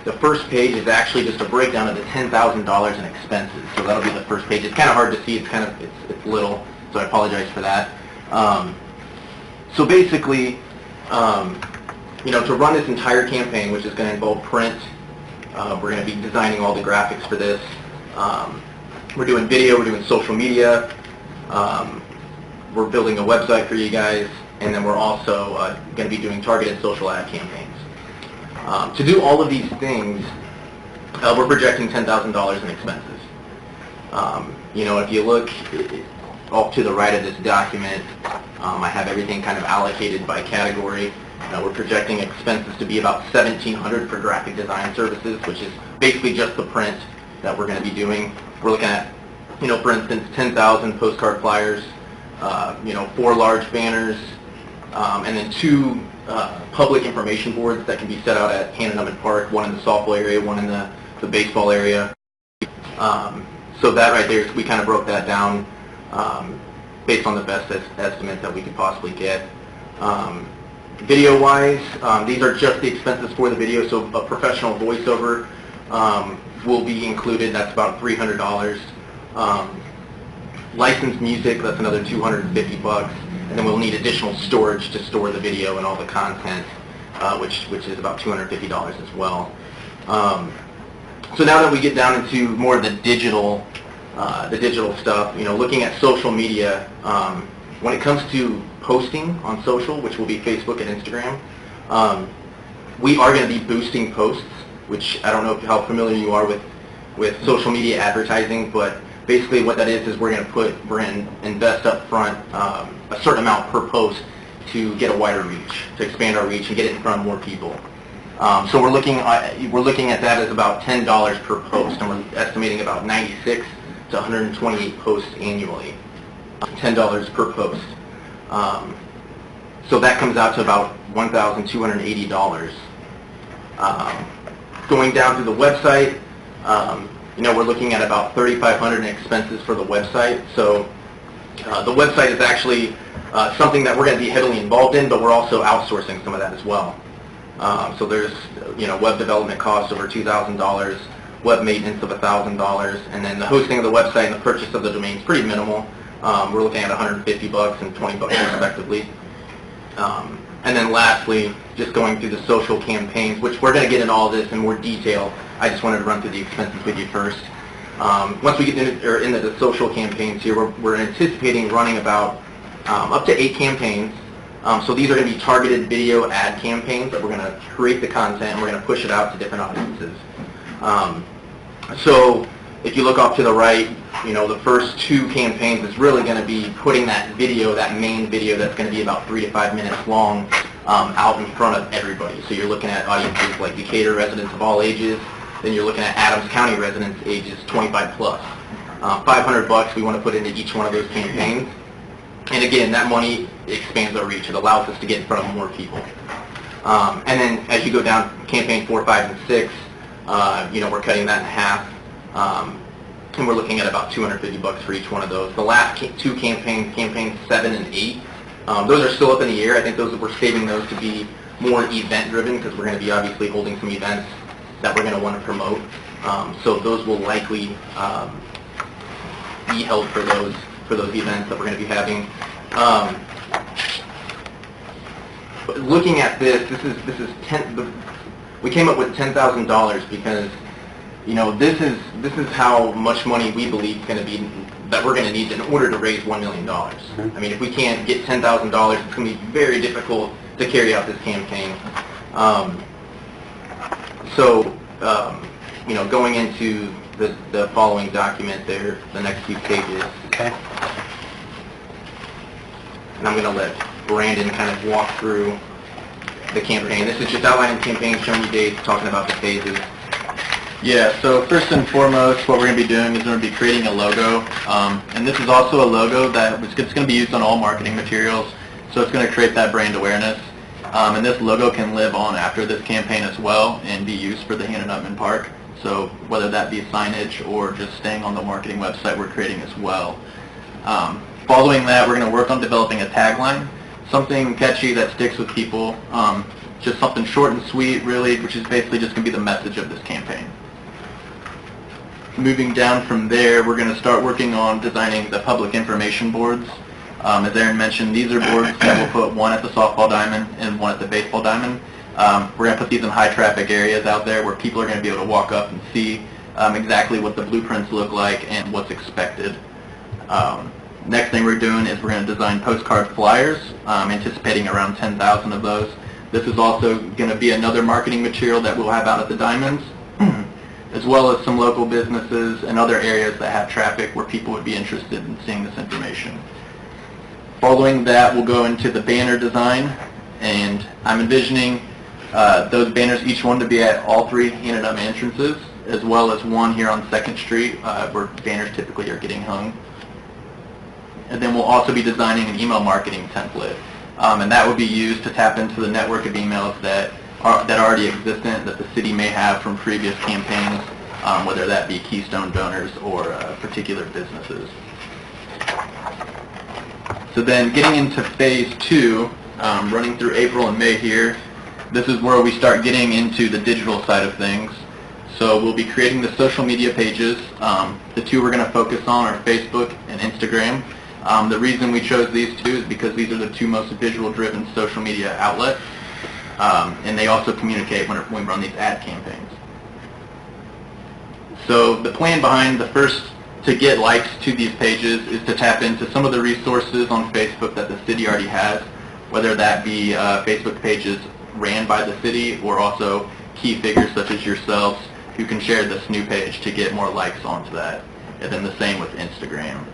The first page is actually just a breakdown of the $10,000 in expenses. So that'll be the first page. It's kind of hard to see. It's little, so I apologize for that. So basically, to run this entire campaign, which is going to involve print, we're going to be designing all the graphics for this. We're doing video, we're doing social media, we're building a website for you guys, and then we're also going to be doing targeted social ad campaigns. To do all of these things, we're projecting $10,000 in expenses. If you look off to the right of this document, I have everything kind of allocated by category. We're projecting expenses to be about $1,700 for graphic design services, which is basically just the print that we're going to be doing. We're looking at, for instance, 10,000 postcard flyers, 4 large banners, and then 2 public information boards that can be set out at Hannah Park, one in the softball area, one in the baseball area. So that right there, we kind of broke that down based on the best estimate that we could possibly get. Video-wise, these are just the expenses for the video, so a professional voiceover will be included. That's about $300. Licensed music, that's another $250, and then we'll need additional storage to store the video and all the content, which is about $250 as well. So now that we get down into more of the digital stuff, looking at social media, when it comes to posting on social, which will be Facebook and Instagram, we are going to be boosting posts, which I don't know how familiar you are with social media advertising, but basically what that is we're going to invest up front a certain amount per post to get a wider reach, to expand our reach and get it in front of more people. So we're looking at that as about $10 per post, and we're estimating about 96 to 128 posts annually. $10 per post. So that comes out to about $1,280. Going down to the website, we're looking at about $3,500 in expenses for the website. So the website is actually something that we're going to be heavily involved in, but we're also outsourcing some of that as well. So there's web development costs over $2,000, web maintenance of $1,000, and then the hosting of the website and the purchase of the domain is pretty minimal. We're looking at $150 and $20 respectively. And then lastly, just going through the social campaigns, which we're going to get into all this in more detail. I just wanted to run through the expenses with you first. Once we get into the social campaigns here, we're anticipating running about up to 8 campaigns. So these are going to be targeted video ad campaigns that we're going to create the content and we're going to push it out to different audiences. So if you look off to the right, the first 2 campaigns is really going to be putting that video, that main video that's going to be about 3 to 5 minutes long, out in front of everybody. So you're looking at audiences like Decatur residents of all ages, then you're looking at Adams County residents ages 25 plus. $500 we want to put into each one of those campaigns. And again, that money expands our reach. It allows us to get in front of more people. And then as you go down campaign 4, 5, and 6, we're cutting that in half. And we're looking at about $250 for each one of those. The last 2 campaigns, campaigns 7 and 8, those are still up in the air. I think we're saving those to be more event-driven because we're going to be obviously holding some events that we're going to want to promote. So those will likely be held for those events that we're going to be having. But looking at this is we came up with $10,000 because this is how much money we believe is going to be that we're going to need in order to raise $1 million. I mean, if we can't get $10,000, it's going to be very difficult to carry out this campaign. Going into the following document there, the next few pages. Okay. And I'm going to let Brandon kind of walk through the campaign. This is just outlining the campaign, showing you dates, talking about the phases. Yeah, so first and foremost, what we're going to be doing is we're going to be creating a logo. And this is also a logo that it's going to be used on all marketing materials, so it's going to create that brand awareness. And this logo can live on after this campaign as well and be used for the Hannah-Nutman Park. So whether that be signage or just staying on the marketing website we're creating as well. Following that, we're going to work on developing a tagline, something catchy that sticks with people, just something short and sweet, really, which is basically just going to be the message of this campaign. Moving down from there, we're going to start working on designing the public information boards. As Aaron mentioned, these are boards that we'll put one at the softball diamond and one at the baseball diamond. We're going to put these in high-traffic areas out there where people are going to be able to walk up and see exactly what the blueprints look like and what's expected. Next thing we're doing is we're going to design postcard flyers, anticipating around 10,000 of those. This is also going to be another marketing material that we'll have out at the diamonds, as well as some local businesses and other areas that have traffic where people would be interested in seeing this information. Following that, we'll go into the banner design, and I'm envisioning those banners, each one to be at all 3 Hannah-Nutman entrances, as well as one here on 2nd Street, where banners typically are getting hung. And then we'll also be designing an email marketing template, and that will be used to tap into the network of emails that are already existent that the city may have from previous campaigns, whether that be Keystone donors or particular businesses. So then getting into phase 2, running through April and May here, this is where we start getting into the digital side of things. So we'll be creating the social media pages. The 2 we're going to focus on are Facebook and Instagram. The reason we chose these 2 is because these are the 2 most visual-driven social media outlets, and they also communicate when we run these ad campaigns. So the plan behind the first to get likes to these pages is to tap into some of the resources on Facebook that the city already has, whether that be Facebook pages ran by the city or also key figures such as yourselves who can share this new page to get more likes onto that, and then the same with Instagram.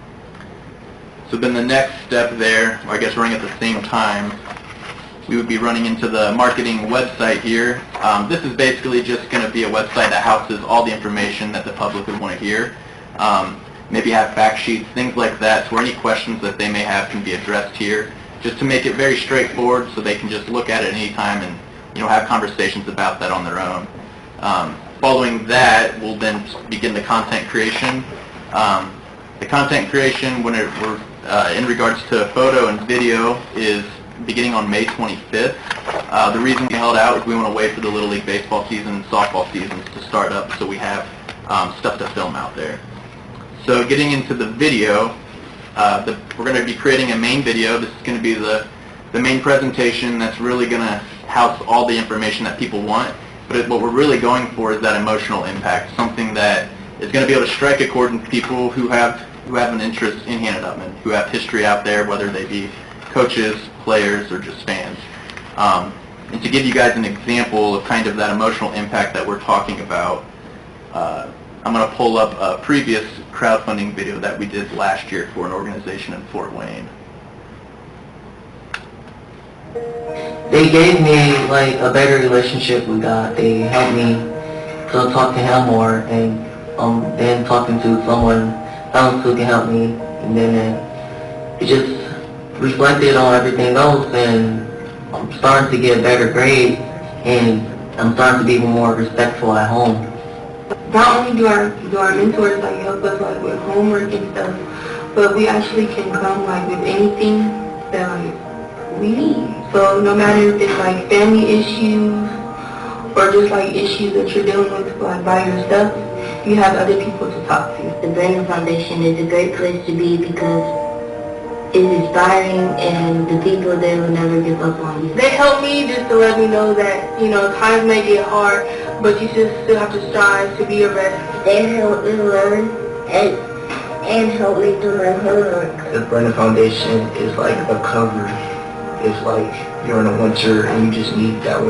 So then the next step there, or I guess running at the same time, we would be running into the marketing website here. This is basically just going to be a website that houses all the information that the public would want to hear. Maybe have fact sheets, things like that, so any questions that they may have can be addressed here, just to make it very straightforward so they can just look at it any time and have conversations about that on their own. Following that, we'll then begin the content creation. The content creation, when we're in regards to photo and video, is beginning on May 25th. The reason we held out is we want to wait for the Little League baseball season and softball seasons to start up so we have stuff to film out there. So getting into the video, we're going to be creating a main video. This is going to be the main presentation that's really going to house all the information that people want. But what we're really going for is that emotional impact, something that is going to be able to strike a chord with people who have an interest in Hannah Dutman, who have history out there, whether they be coaches, players, or just fans. And to give you guys an example of kind of that emotional impact that we're talking about, I'm going to pull up a previous crowdfunding video that we did last year for an organization in Fort Wayne. They gave me like a better relationship with God. They helped me to talk to Him more, and then talking to someone else who can help me, and then it just reflected on everything else, and I'm starting to get better grades, and I'm starting to be more respectful at home. Not only do our mentors like help us like with homework and stuff, but we actually can come like with anything that like we need. So no matter if it's like family issues or just like issues that you're dealing with like by yourself, you have other people to talk to. The Brandon Foundation is a great place to be because it's inspiring, and the people there will never give up on you. They help me just to let me know that, you know, times may get hard, but you just still have to strive to be your best. They help me learn and help me do my homework. The Brandon Foundation is like a cover. It's like you're in a winter and you just need that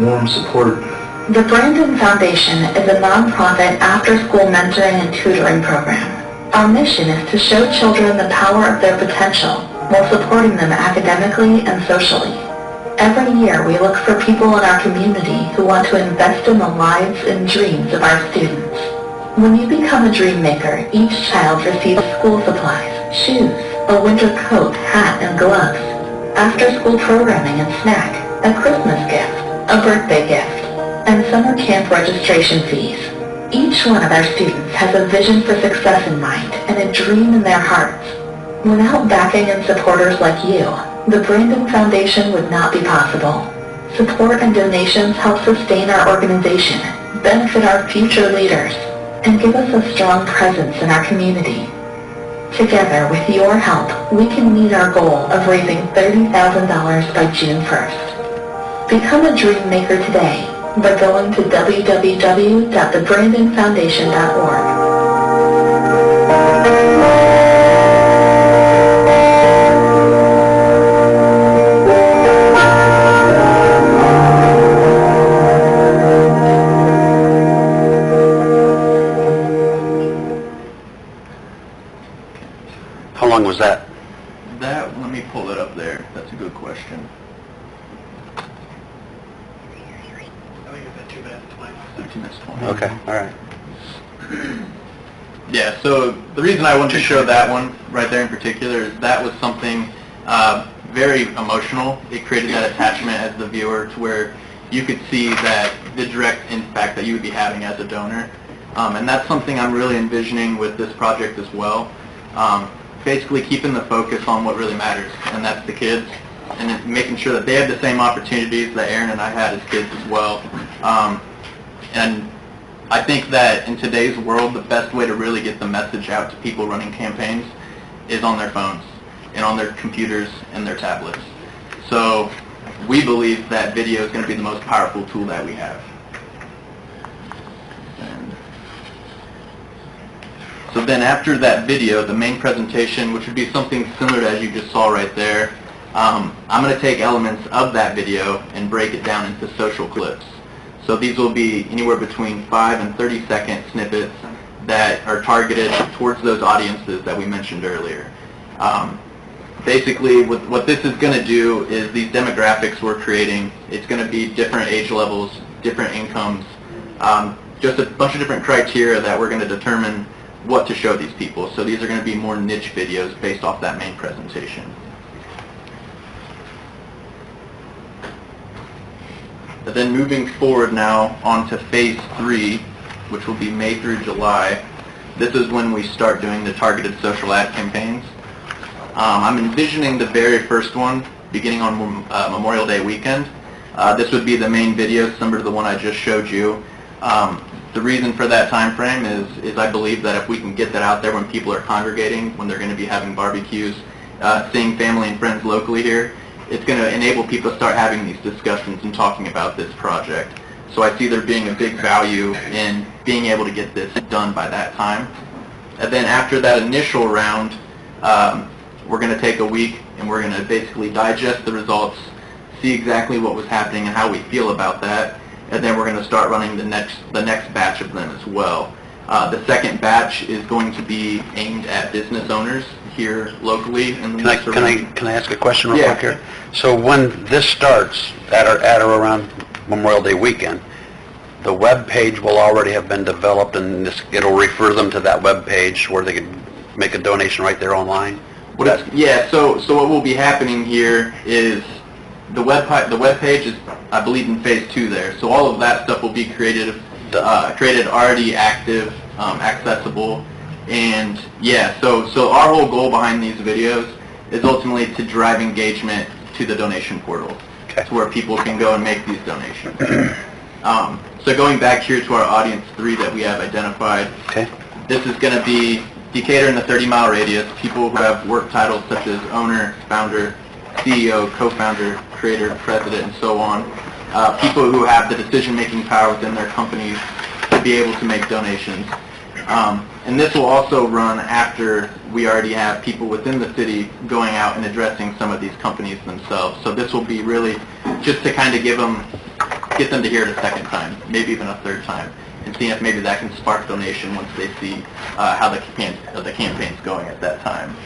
warm support. The Brandon Foundation is a nonprofit after-school mentoring and tutoring program. Our mission is to show children the power of their potential while supporting them academically and socially. Every year we look for people in our community who want to invest in the lives and dreams of our students. When you become a dream maker, each child receives school supplies, shoes, a winter coat, hat, and gloves, after-school programming and snack, a Christmas gift, a birthday gift, and summer camp registration fees. Each one of our students has a vision for success in mind and a dream in their hearts. Without backing and supporters like you, the Brandon Foundation would not be possible. Support and donations help sustain our organization, benefit our future leaders, and give us a strong presence in our community. Together, with your help, we can meet our goal of raising $30,000 by June 1st. Become a dream maker today by going to www.thebrandonfoundation.org. How long was that? Let me pull it up there. That's a good question. I think it's 2 minutes 20. 2 minutes 20. Okay, all right. Yeah, so the reason I wanted to show that one right there in particular is that was something very emotional. It created that attachment as the viewer to where you could see that the direct impact that you would be having as a donor. And that's something I'm really envisioning with this project as well. Basically keeping the focus on what really matters, and that's the kids, and then making sure that they have the same opportunities that Aaron and I had as kids as well. And I think that in today's world, the best way to really get the message out to people running campaigns is on their phones and on their computers and their tablets. So we believe that video is going to be the most powerful tool that we have. So then after that video, the main presentation, which would be something similar to as you just saw right there, I'm going to take elements of that video and break it down into social clips. So these will be anywhere between 5 and 30-second snippets that are targeted towards those audiences that we mentioned earlier. Basically, what this is going to do is these demographics we're creating, it's going to be different age levels, different incomes, just a bunch of different criteria that we're going to determine what to show these people. So these are going to be more niche videos based off that main presentation. But then moving forward now onto phase 3, which will be May through July, this is when we start doing the targeted social ad campaigns. I'm envisioning the very first one beginning on Memorial Day weekend. This would be the main video similar to the one I just showed you. The reason for that time frame is I believe that if we can get that out there when people are congregating, when they're going to be having barbecues, seeing family and friends locally here, it's going to enable people to start having these discussions and talking about this project. So I see there being a big value in being able to get this done by that time. And then after that initial round, we're going to take a week and we're going to basically digest the results, see exactly what was happening and how we feel about that, and then we're going to start running the next batch of them as well. The second batch is going to be aimed at business owners here locally in the Can I ask a question real quick Yeah. here? So when this starts at or around Memorial Day weekend, the web page will already have been developed, and it'll refer them to that web page where they can make a donation right there online? So what will be happening here is the web page is, I believe, in phase 2 there. So all of that stuff will be created already active, accessible, and so our whole goal behind these videos is ultimately to drive engagement to the donation portal, to where people can go and make these donations. So going back here to our audience 3 that we have identified, this is going to be Decatur in the 30-mile radius, people who have work titles such as owner, founder, CEO, co-founder, creator, president, and so on. People who have the decision-making power within their companies to be able to make donations. And this will also run after we already have people within the city going out and addressing some of these companies themselves. So this will be really just to kind of get them to hear it a second time, maybe even a third time, and see if maybe that can spark donation once they see how the campaign's going at that time.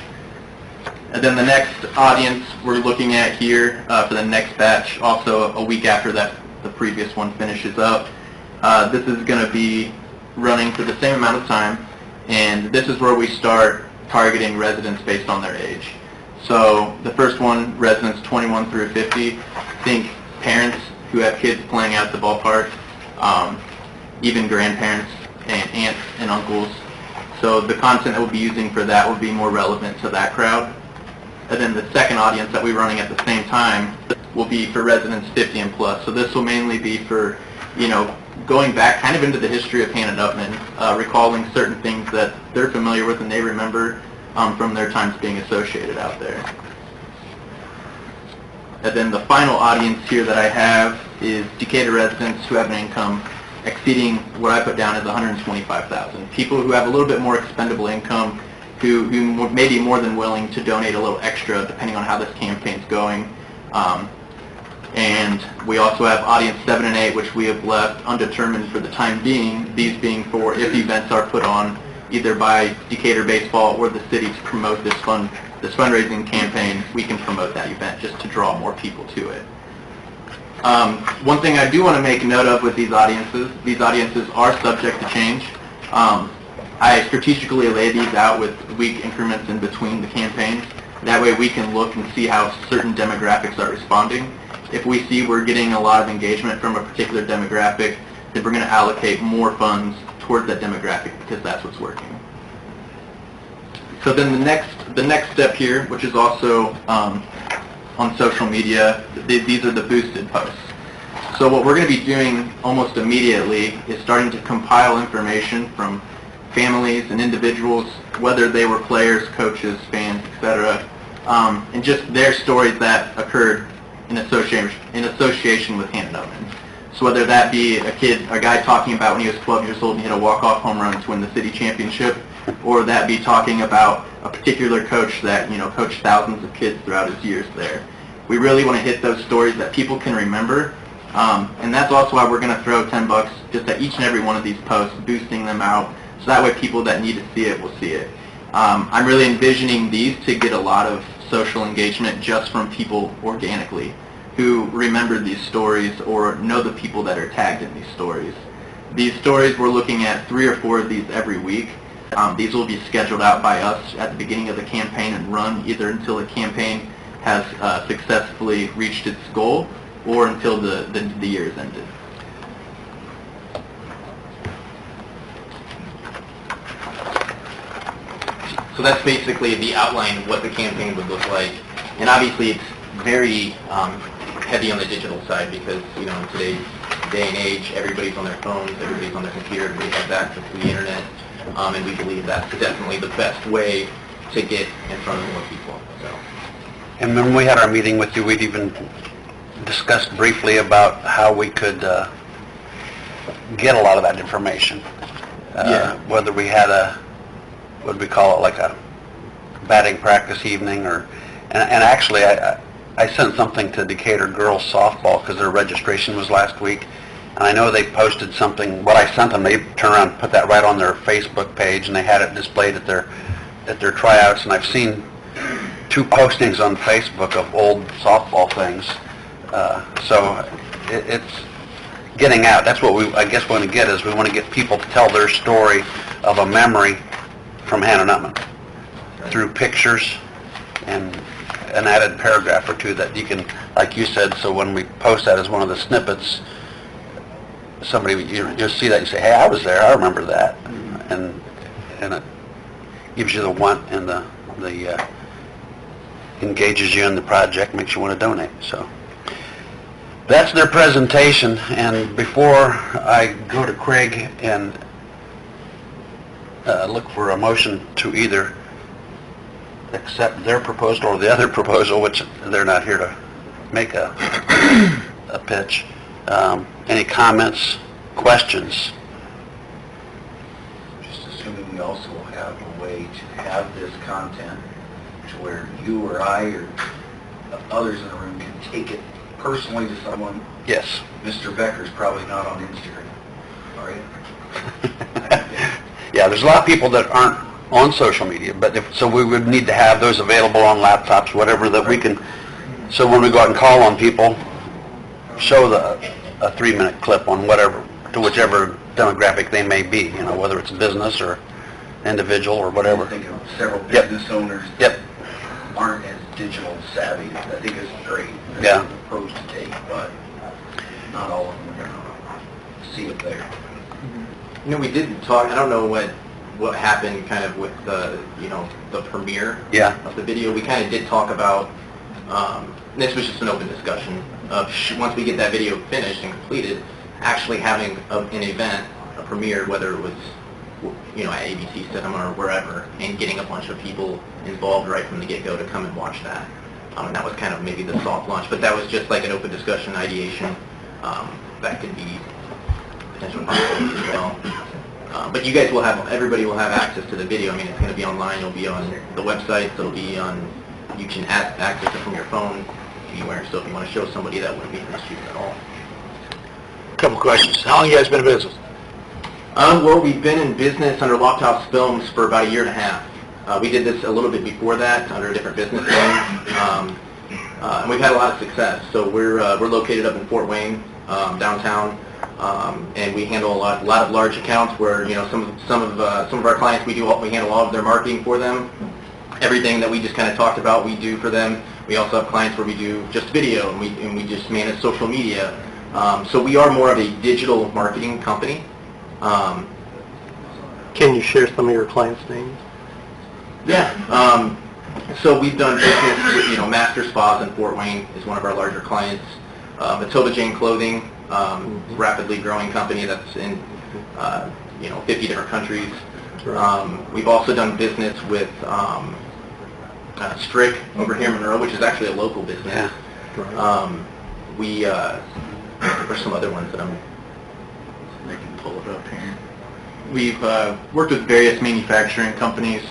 And then the next audience we're looking at here for the next batch, also a week after that the previous one finishes up. This is going to be running for the same amount of time, and this is where we start targeting residents based on their age. So the first one, residents 21 through 50, think parents who have kids playing out at the ballpark, even grandparents and aunts and uncles. So the content that we'll be using for that will be more relevant to that crowd. And then the second audience that we're running at the same time will be for residents 50 and plus. So this will mainly be for, going back kind of into the history of Hannah-Dutman, recalling certain things that they're familiar with and they remember from their times being associated out there. And then the final audience here that I have is Decatur residents who have an income exceeding what I put down as $125,000. People who have a little bit more expendable income, who may be more than willing to donate a little extra depending on how this campaign's going. And we also have audience 7 and 8, which we have left undetermined for the time being, these being for if events are put on either by Decatur Baseball or the city to promote this fundraising campaign, we can promote that event just to draw more people to it. One thing I do want to make note of with these audiences are subject to change. I strategically lay these out with week increments in between the campaigns. That way we can look and see how certain demographics are responding. If we see we're getting a lot of engagement from a particular demographic, then we're going to allocate more funds towards that demographic because that's what's working. So then the next step here, which is also on social media, these are the boosted posts. So what we're going to be doing almost immediately is starting to compile information from families and individuals, whether they were players, coaches, fans, etc., and just their stories that occurred in association with Hannah-Dutman. So whether that be a guy talking about when he was 12 years old and he hit a walk-off home run to win the city championship, or that be talking about a particular coach that coached thousands of kids throughout his years there. We really want to hit those stories that people can remember, and that's also why we're going to throw $10 just at each and every one of these posts, boosting them out, so that way people that need to see it will see it. I'm really envisioning these to get a lot of social engagement just from people organically who remember these stories or know the people that are tagged in these stories. These stories, we're looking at 3 or 4 of these every week. These will be scheduled out by us at the beginning of the campaign and run either until the campaign has successfully reached its goal or until the year is ended. So that's basically the outline of what the campaign would look like. And obviously it's very heavy on the digital side because, in today's day and age, everybody's on their phones, everybody's on their computer, everybody has access to the internet. And we believe that's definitely the best way to get in front of more people. So. And when we had our meeting with you, we'd even discussed briefly about how we could get a lot of that information. Whether we had what do we call it, like a batting practice evening, and actually I sent something to Decatur girls softball because their registration was last week, and I know they posted something. What I sent them, they turned around and put that right on their Facebook page, and they had it displayed at their tryouts. And I've seen 2 postings on Facebook of old softball things. So it's getting out. That's what I guess we want to get, is we want to get people to tell their story of a memory from Hannah Nutman through pictures and an added paragraph or 2 that you can, like you said, so when we post that as one of the snippets, somebody, you'll see that and say, hey, I was there, I remember that. And it gives you the want and the engages you in the project, makes you want to donate. So that's their presentation, and before I go to Craig and look for a motion to either accept their proposal or the other proposal, which they're not here to make a pitch. Any comments, questions? Just assuming we also have a way to have this content to where you or I or others in the room can take it personally to someone. Yes. Mr. Becker's probably not on Instagram, are you? Yeah, there's a lot of people that aren't on social media, but so we would need to have those available on laptops, whatever, that we can, so when we go out and call on people, show a 3-minute clip on whatever, to whichever demographic they may be, whether it's business or individual or whatever. I think of several business owners Yep. aren't as digital savvy. I think it's great. There's Yeah. some approach to take, but not all of them are going to see it there. We did talk, I don't know what happened kind of with the premiere of the video. We kind of did talk about, this was just an open discussion, of once we get that video finished and completed, actually having an event, a premiere, whether it was at ABC Cinema or wherever, and getting a bunch of people involved right from the get-go to come and watch that. And that was kind of maybe the soft launch, but that was just like an open discussion, ideation. That could be potential possibilities as well. But you guys will everybody will have access to the video. I mean, it's going to be online, it'll be on the website, it'll be on, you can access it from your phone anywhere, so if you want to show somebody, that wouldn't be an issue at all. Couple questions. How long you guys been in business? Well, we've been in business under Lofthouse Films for about 1.5 years. We did this a little bit before that under a different business name, and we've had a lot of success. So we're located up in Fort Wayne, downtown, and we handle a lot of large accounts where some of our clients we handle all of their marketing for them. Everything that we just kind of talked about, we do for them. We also have clients where we do just video, and we just manage social media. So we are more of a digital marketing company. Can you share some of your clients' names? Yeah. So we've done business with, Master Spas in Fort Wayne is one of our larger clients. Matilda Jane Clothing, rapidly growing company that's in, 50 different countries. We've also done business with Strick over here in Monroe, which is actually a local business. There's some other ones that I can pull it up here. We've worked with various manufacturing companies,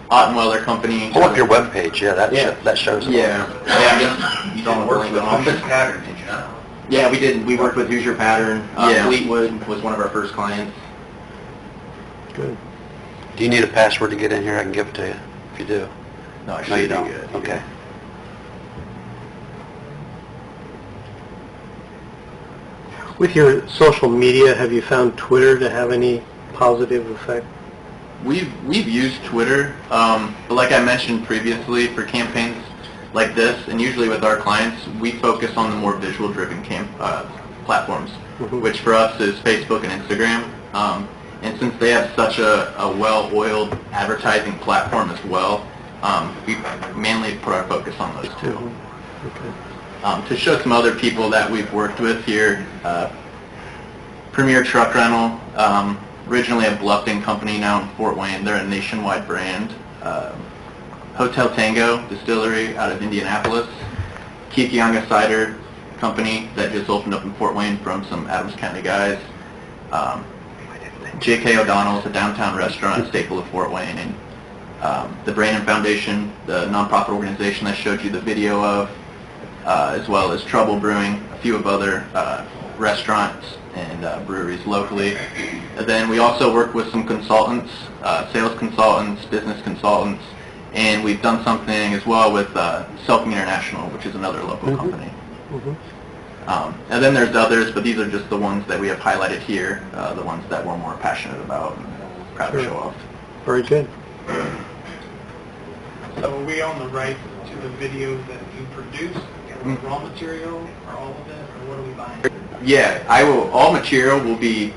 Ottenweiler Company. Pull up your webpage, that shows it. Yeah, You didn't work with Hoosier Pattern, did you not? Yeah, we did. We worked with Hoosier Pattern. Fleetwood was one of our first clients. Good. Do you need a password to get in here? I can give it to you, if you do. No, you don't. Okay. With your social media, have you found Twitter to have any positive effect? We've used Twitter, but like I mentioned previously, for campaigns like this, and usually with our clients, we focus on the more visual-driven platforms, which for us is Facebook and Instagram. And since they have such a well-oiled advertising platform as well, we mainly put our focus on those two. To show some other people that we've worked with here, Premier Truck Rental, originally a Bluffton company, now in Fort Wayne. They're a nationwide brand. Hotel Tango Distillery out of Indianapolis. Kikianga Cider Company that just opened up in Fort Wayne from some Adams County guys. J.K. O'Donnell's, a downtown restaurant, staple of Fort Wayne, and the Brandon Foundation, the nonprofit organization I showed you the video of, as well as Trouble Brewing, a few of other restaurants and breweries locally. And then we also work with some consultants, sales consultants, business consultants, and we've done something as well with Selfie International, which is another local company. And then there's others, but these are just the ones that we have highlighted here, the ones that we're more passionate about and proud to show off. Very good. So we own the rights to the videos that you produce, raw material, or all of it, or what are we buying? Yeah, all material will be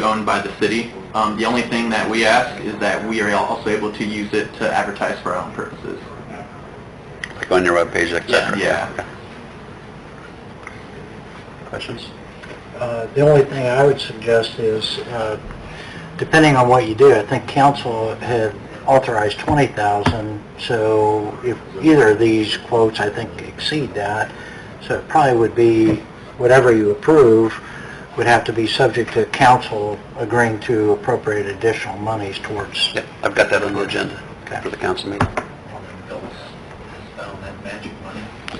owned by the city. The only thing that we ask is that we are also able to use it to advertise for our own purposes. Like on your webpage, etc. Yeah. Questions? The only thing I would suggest is, depending on what you do, I think council had authorized $20,000, so if either of these quotes, I think, exceed that, so it probably would be, whatever you approve, would have to be subject to council agreeing to appropriate additional monies towards... Yep, I've got that on the agenda for the council meeting.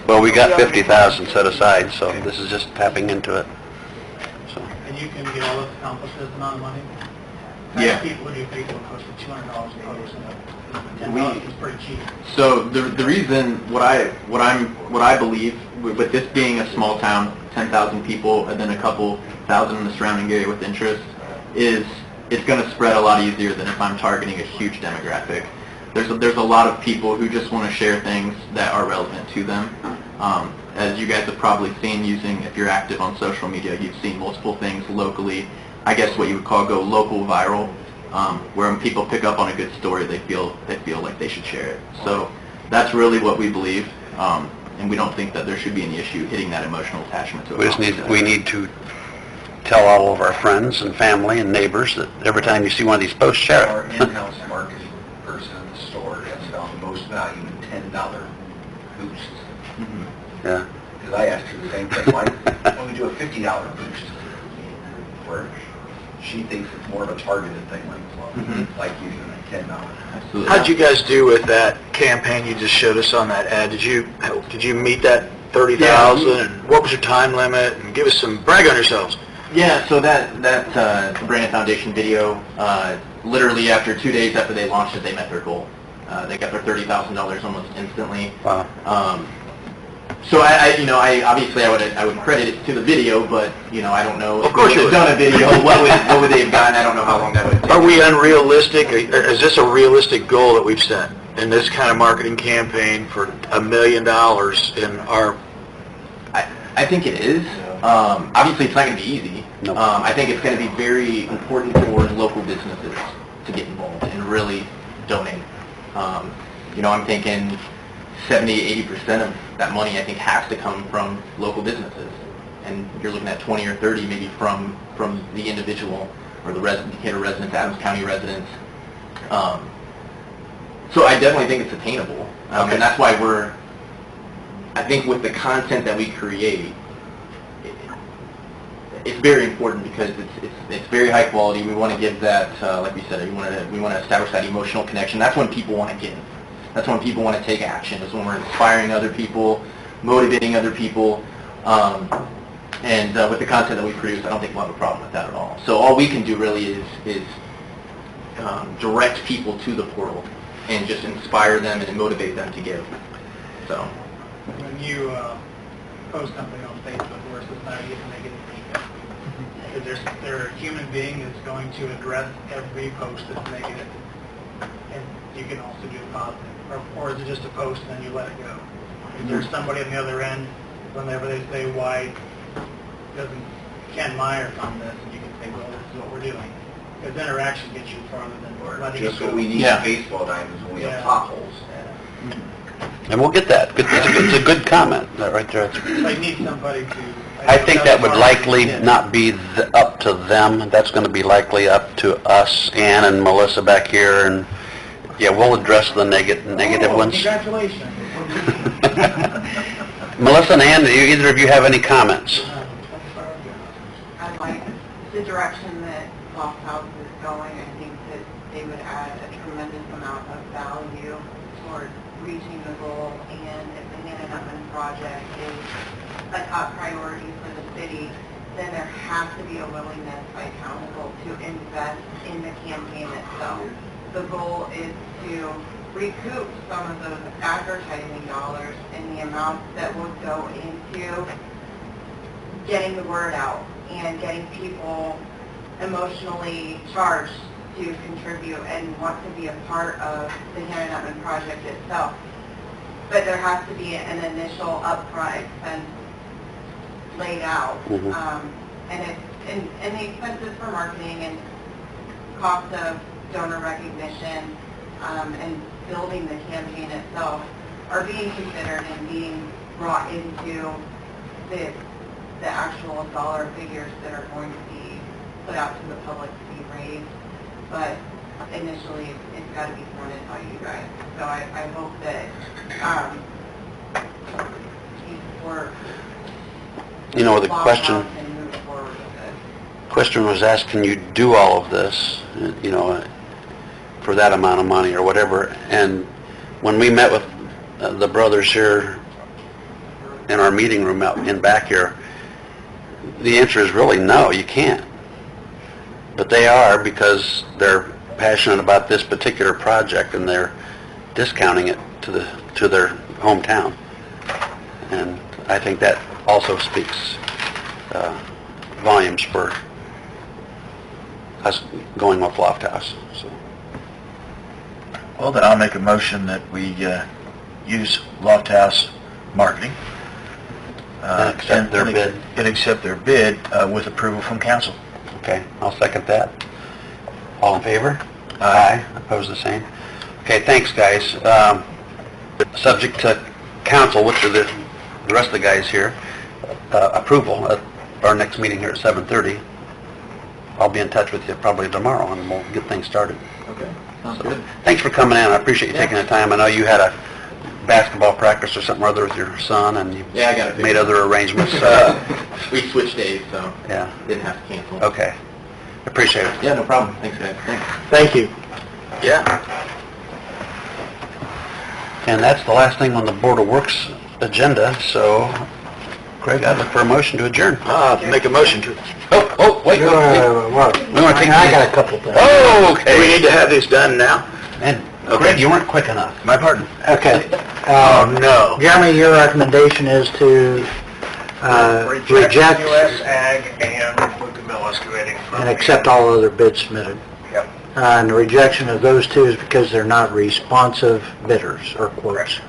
Well, we got 50,000 set aside, so this is just tapping into it. So. And you can get all this accomplished this amount of money? Yeah. People do Facebook post for $200 a post, and $10 is pretty cheap. So the reason what I believe with this being a small town, 10,000 people, and then a couple thousand in the surrounding area with interest, is it's going to spread a lot easier than if I'm targeting a huge demographic. There's a lot of people who just want to share things that are relevant to them. As you guys have probably seen, if you're active on social media, you've seen multiple things locally. I guess what you would call go local viral, where when people pick up on a good story, they feel like they should share it. So that's really what we believe, and we don't think that there should be any issue hitting that emotional attachment to it. We need to tell all of our friends and family and neighbors that every time you see one of these posts, share it. Our in-house marketing person in the store has found the most value in $10 boosts. Yeah. Because I asked her the same thing, why don't we do a $50 boost? Where she thinks it's more of a targeted thing, like using $10. Absolutely. How'd you guys do with that campaign you just showed us on that ad? Did you meet that 30,000? And what was your time limit? And give us some, brag on yourselves. Yeah, so that Brandon Foundation video, literally after 2 days after they launched it, they met their goal. They got their $30,000 almost instantly. Wow. So I obviously I would credit it to the video, but I don't know. Of course, if they had done a video, what would they have gotten? I don't know how long that would take. Are we unrealistic? Is this a realistic goal that we've set in this kind of marketing campaign for $1 million in our? I think it is. Obviously, it's not going to be easy. Nope. I think it's going to be very important for local businesses to get involved and really donate. I'm thinking 70-80% of that money, I think, has to come from local businesses, and you're looking at 20 or 30 maybe from the individual or the Decatur residents, Adams County residents. So I definitely think it's attainable, and that's why I think with the content that we create, it's very important because it's very high quality. We want to give that, like we said, we want to establish that emotional connection. That's when people want to give. That's when people want to take action. That's when we're inspiring other people, motivating other people. And with the content that we produce, I don't think we'll have a problem with that at all. So all we can do really is direct people to the portal and just inspire them and motivate them to give. So When you post something on Facebook versus not even negative feedback, because they're a human being that's going to address every post that's negative, and you can also do positive. Or is it just a post and then you let it go? Is there somebody on the other end, whenever they say, why doesn't Ken Myers on this, and you can say, well, this is what we're doing? Because interaction gets you farther than letting Just it go. what we need in baseball diamonds when we have potholes. And we'll get that. It's a good comment, that right there. So you need somebody to... I think that would likely not be up to them. That's going to be likely up to us, Ann and Melissa back here, and yeah, we'll address the negative ones. Congratulations. Melissa and Ann, do either of you have any comments? I like the direction that Lost Houses is would add a tremendous amount of value toward reaching the goal. And if the Hannah Nutman project is a top priority for the city, then there has to be a willingness by council to invest in the campaign itself. The goal is to recoup some of those advertising dollars and the amounts that would go into getting the word out and getting people emotionally charged to contribute and want to be a part of the Hannah Nutman project itself. But there has to be an initial upfront expense laid out. And the expenses for marketing and cost of donor recognition and building the campaign itself are being considered and being brought into the actual dollar figures that are going to be put out to the public to be raised. But initially, it's got to be funded by you guys. So I hope that you support. You know, the question was asked, can you do all of this, you know, for that amount of money or whatever? And when we met with the brothers here in our meeting room out in back here, the answer is really no, you can't. But they are, because they're passionate about this particular project and they're discounting it to their hometown. And I think that also speaks volumes for us going with Lofthouse. So. Well, then I'll make a motion that we use Lofthouse Marketing And accept their bid. And accept their bid with approval from council. Okay, I'll second that. All in favor? Aye. Opposed, the same. Okay, thanks, guys. Subject to council, which are the rest of the guys here, approval at our next meeting here at 7:30. I'll be in touch with you probably tomorrow, and we'll get things started. Okay, sounds good. Thanks for coming in. I appreciate you taking the time. I know you had a basketball practice or something or other with your son, and you Yeah, I got it. made other arrangements. We switched days, so Yeah. didn't have to cancel. Okay. Appreciate it. Yeah, no problem. Thanks, guys. Thanks. Thank you. Yeah. And that's the last thing on the Board of Works agenda, so Craig, I'd look for a motion to adjourn. Make a motion to... Wait. We want to take... I got a couple things. Oh, okay. Do we need to have these done now? And Craig, you weren't quick enough. My pardon. Okay. Oh, no. Jeremy, your recommendation is to reject U.S. Ag and Luca Mill Excavating. and accept all other bids submitted. Yep. And the rejection of those two is because they're not responsive bidders or quotes.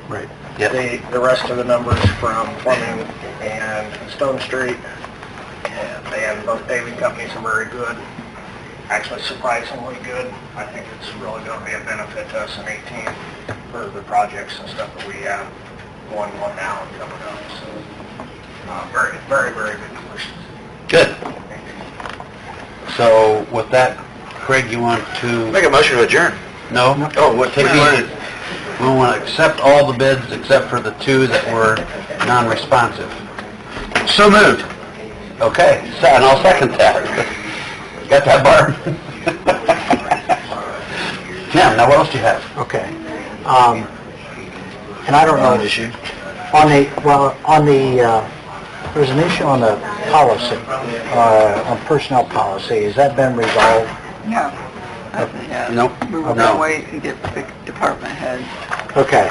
Right. Yep. The rest of the numbers from Fleming and Stone Street, and both paving companies are very good. Actually surprisingly good. I think it's really going to be a benefit to us in 18 for the projects and stuff that we have going on now and coming up. So very, very, very good questions. Good. So with that, Craig, you want to... Make a motion to adjourn. No? Oh, what, take it? We want to accept all the bids except for the two that were non-responsive. So moved. Okay, and I'll second that. Got that, Barb? Yeah, now what else do you have? Okay. And I don't know... issue. There's an issue on the policy, on personnel policy. Has that been resolved? No. Yeah. Nope. We were going to wait and get the department heads. Okay.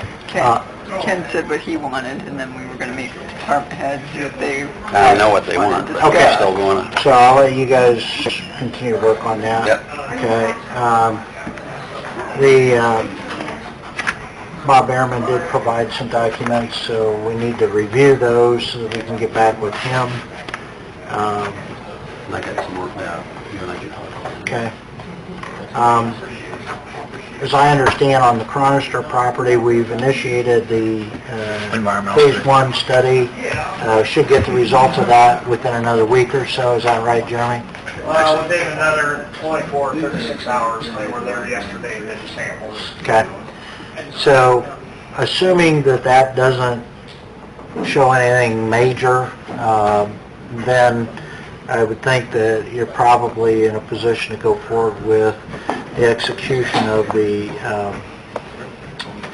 Ken said what he wanted, and then we were going to meet with the department heads if they... I know what they want, but Okay. we're still going to... So I'll let you guys continue to work on that. Yep. Okay. Bob Ehrman did provide some documents, so we need to review those so that we can get back with him. I got some more now. You and I can... Okay. As I understand, on the Chronister property, we've initiated the Environmental Phase study. 1 study. Should get the results of that within another week or so. Is that right, Jeremy? Well, within another 24, 36 hours, they were there yesterday and did the samples. Okay. So, assuming that that doesn't show anything major, then I would think that you're probably in a position to go forward with the execution of the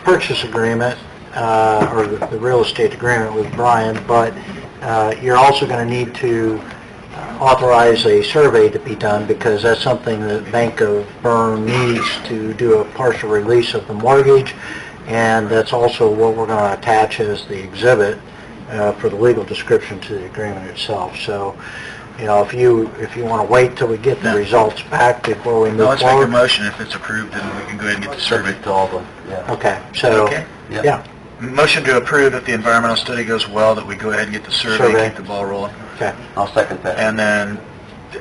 purchase agreement, or the real estate agreement with Brian, but you're also going to need to authorize a survey to be done, because that's something that Bank of Bern needs to do a partial release of the mortgage, and that's also what we're going to attach as the exhibit for the legal description to the agreement itself. So, you know, if you want to wait till we get the results back before we move No, let's make a forward. motion. If it's approved, then we can go ahead and get the survey. To all the, yeah. Okay, so, Okay. yeah, Motion to approve if the environmental study goes well, that we go ahead and get the survey, Survey. keep the ball rolling. okay. I'll second that. And then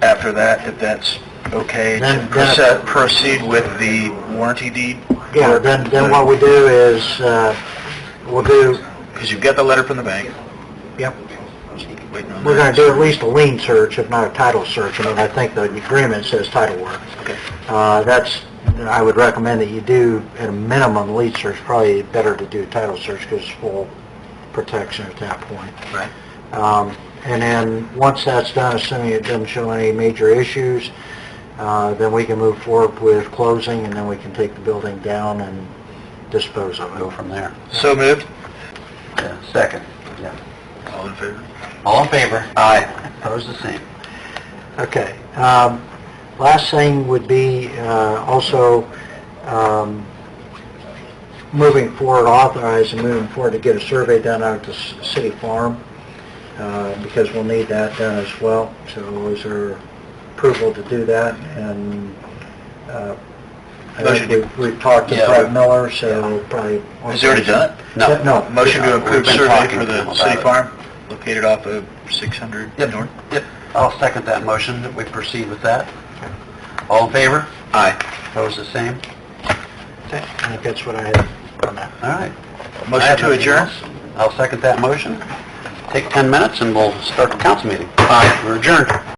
after that, if that's okay, Then- to proceed with the warranty deed? Yeah, then what we do is, we'll do, Because you've got the letter from the bank. yep, Waiting on we're that. going to do at least a lien search, if not a title search. I mean, I think the agreement says title work. Okay. That's, I would recommend that you do, at a minimum, lien search. Probably better to do title search because it's full protection at that point. Right. And then, once that's done, assuming it doesn't show any major issues, then we can move forward with closing, and then we can take the building down and dispose of it. Go from there. So moved. Yeah, second. Yeah. All in favor? All in favor? Aye. Opposed, the same. Okay. Last thing would be also moving forward, moving forward to get a survey done out at the city farm, because we'll need that done as well. So is there approval to do that? And I think we've talked to Yeah, Brett Miller, so probably... Has he already done it? No. No. Motion to approve We've been survey talking for to him the about city it. farm, located off of 600 Yep. North. Yep. I'll second that motion, that we proceed with that. All in favor? Aye. Opposed, the same? I think that's what I had on that. All right. I Motion have to nothing adjourn? else. I'll second that motion. Take 10 minutes and we'll start the council meeting. Aye. We're adjourned.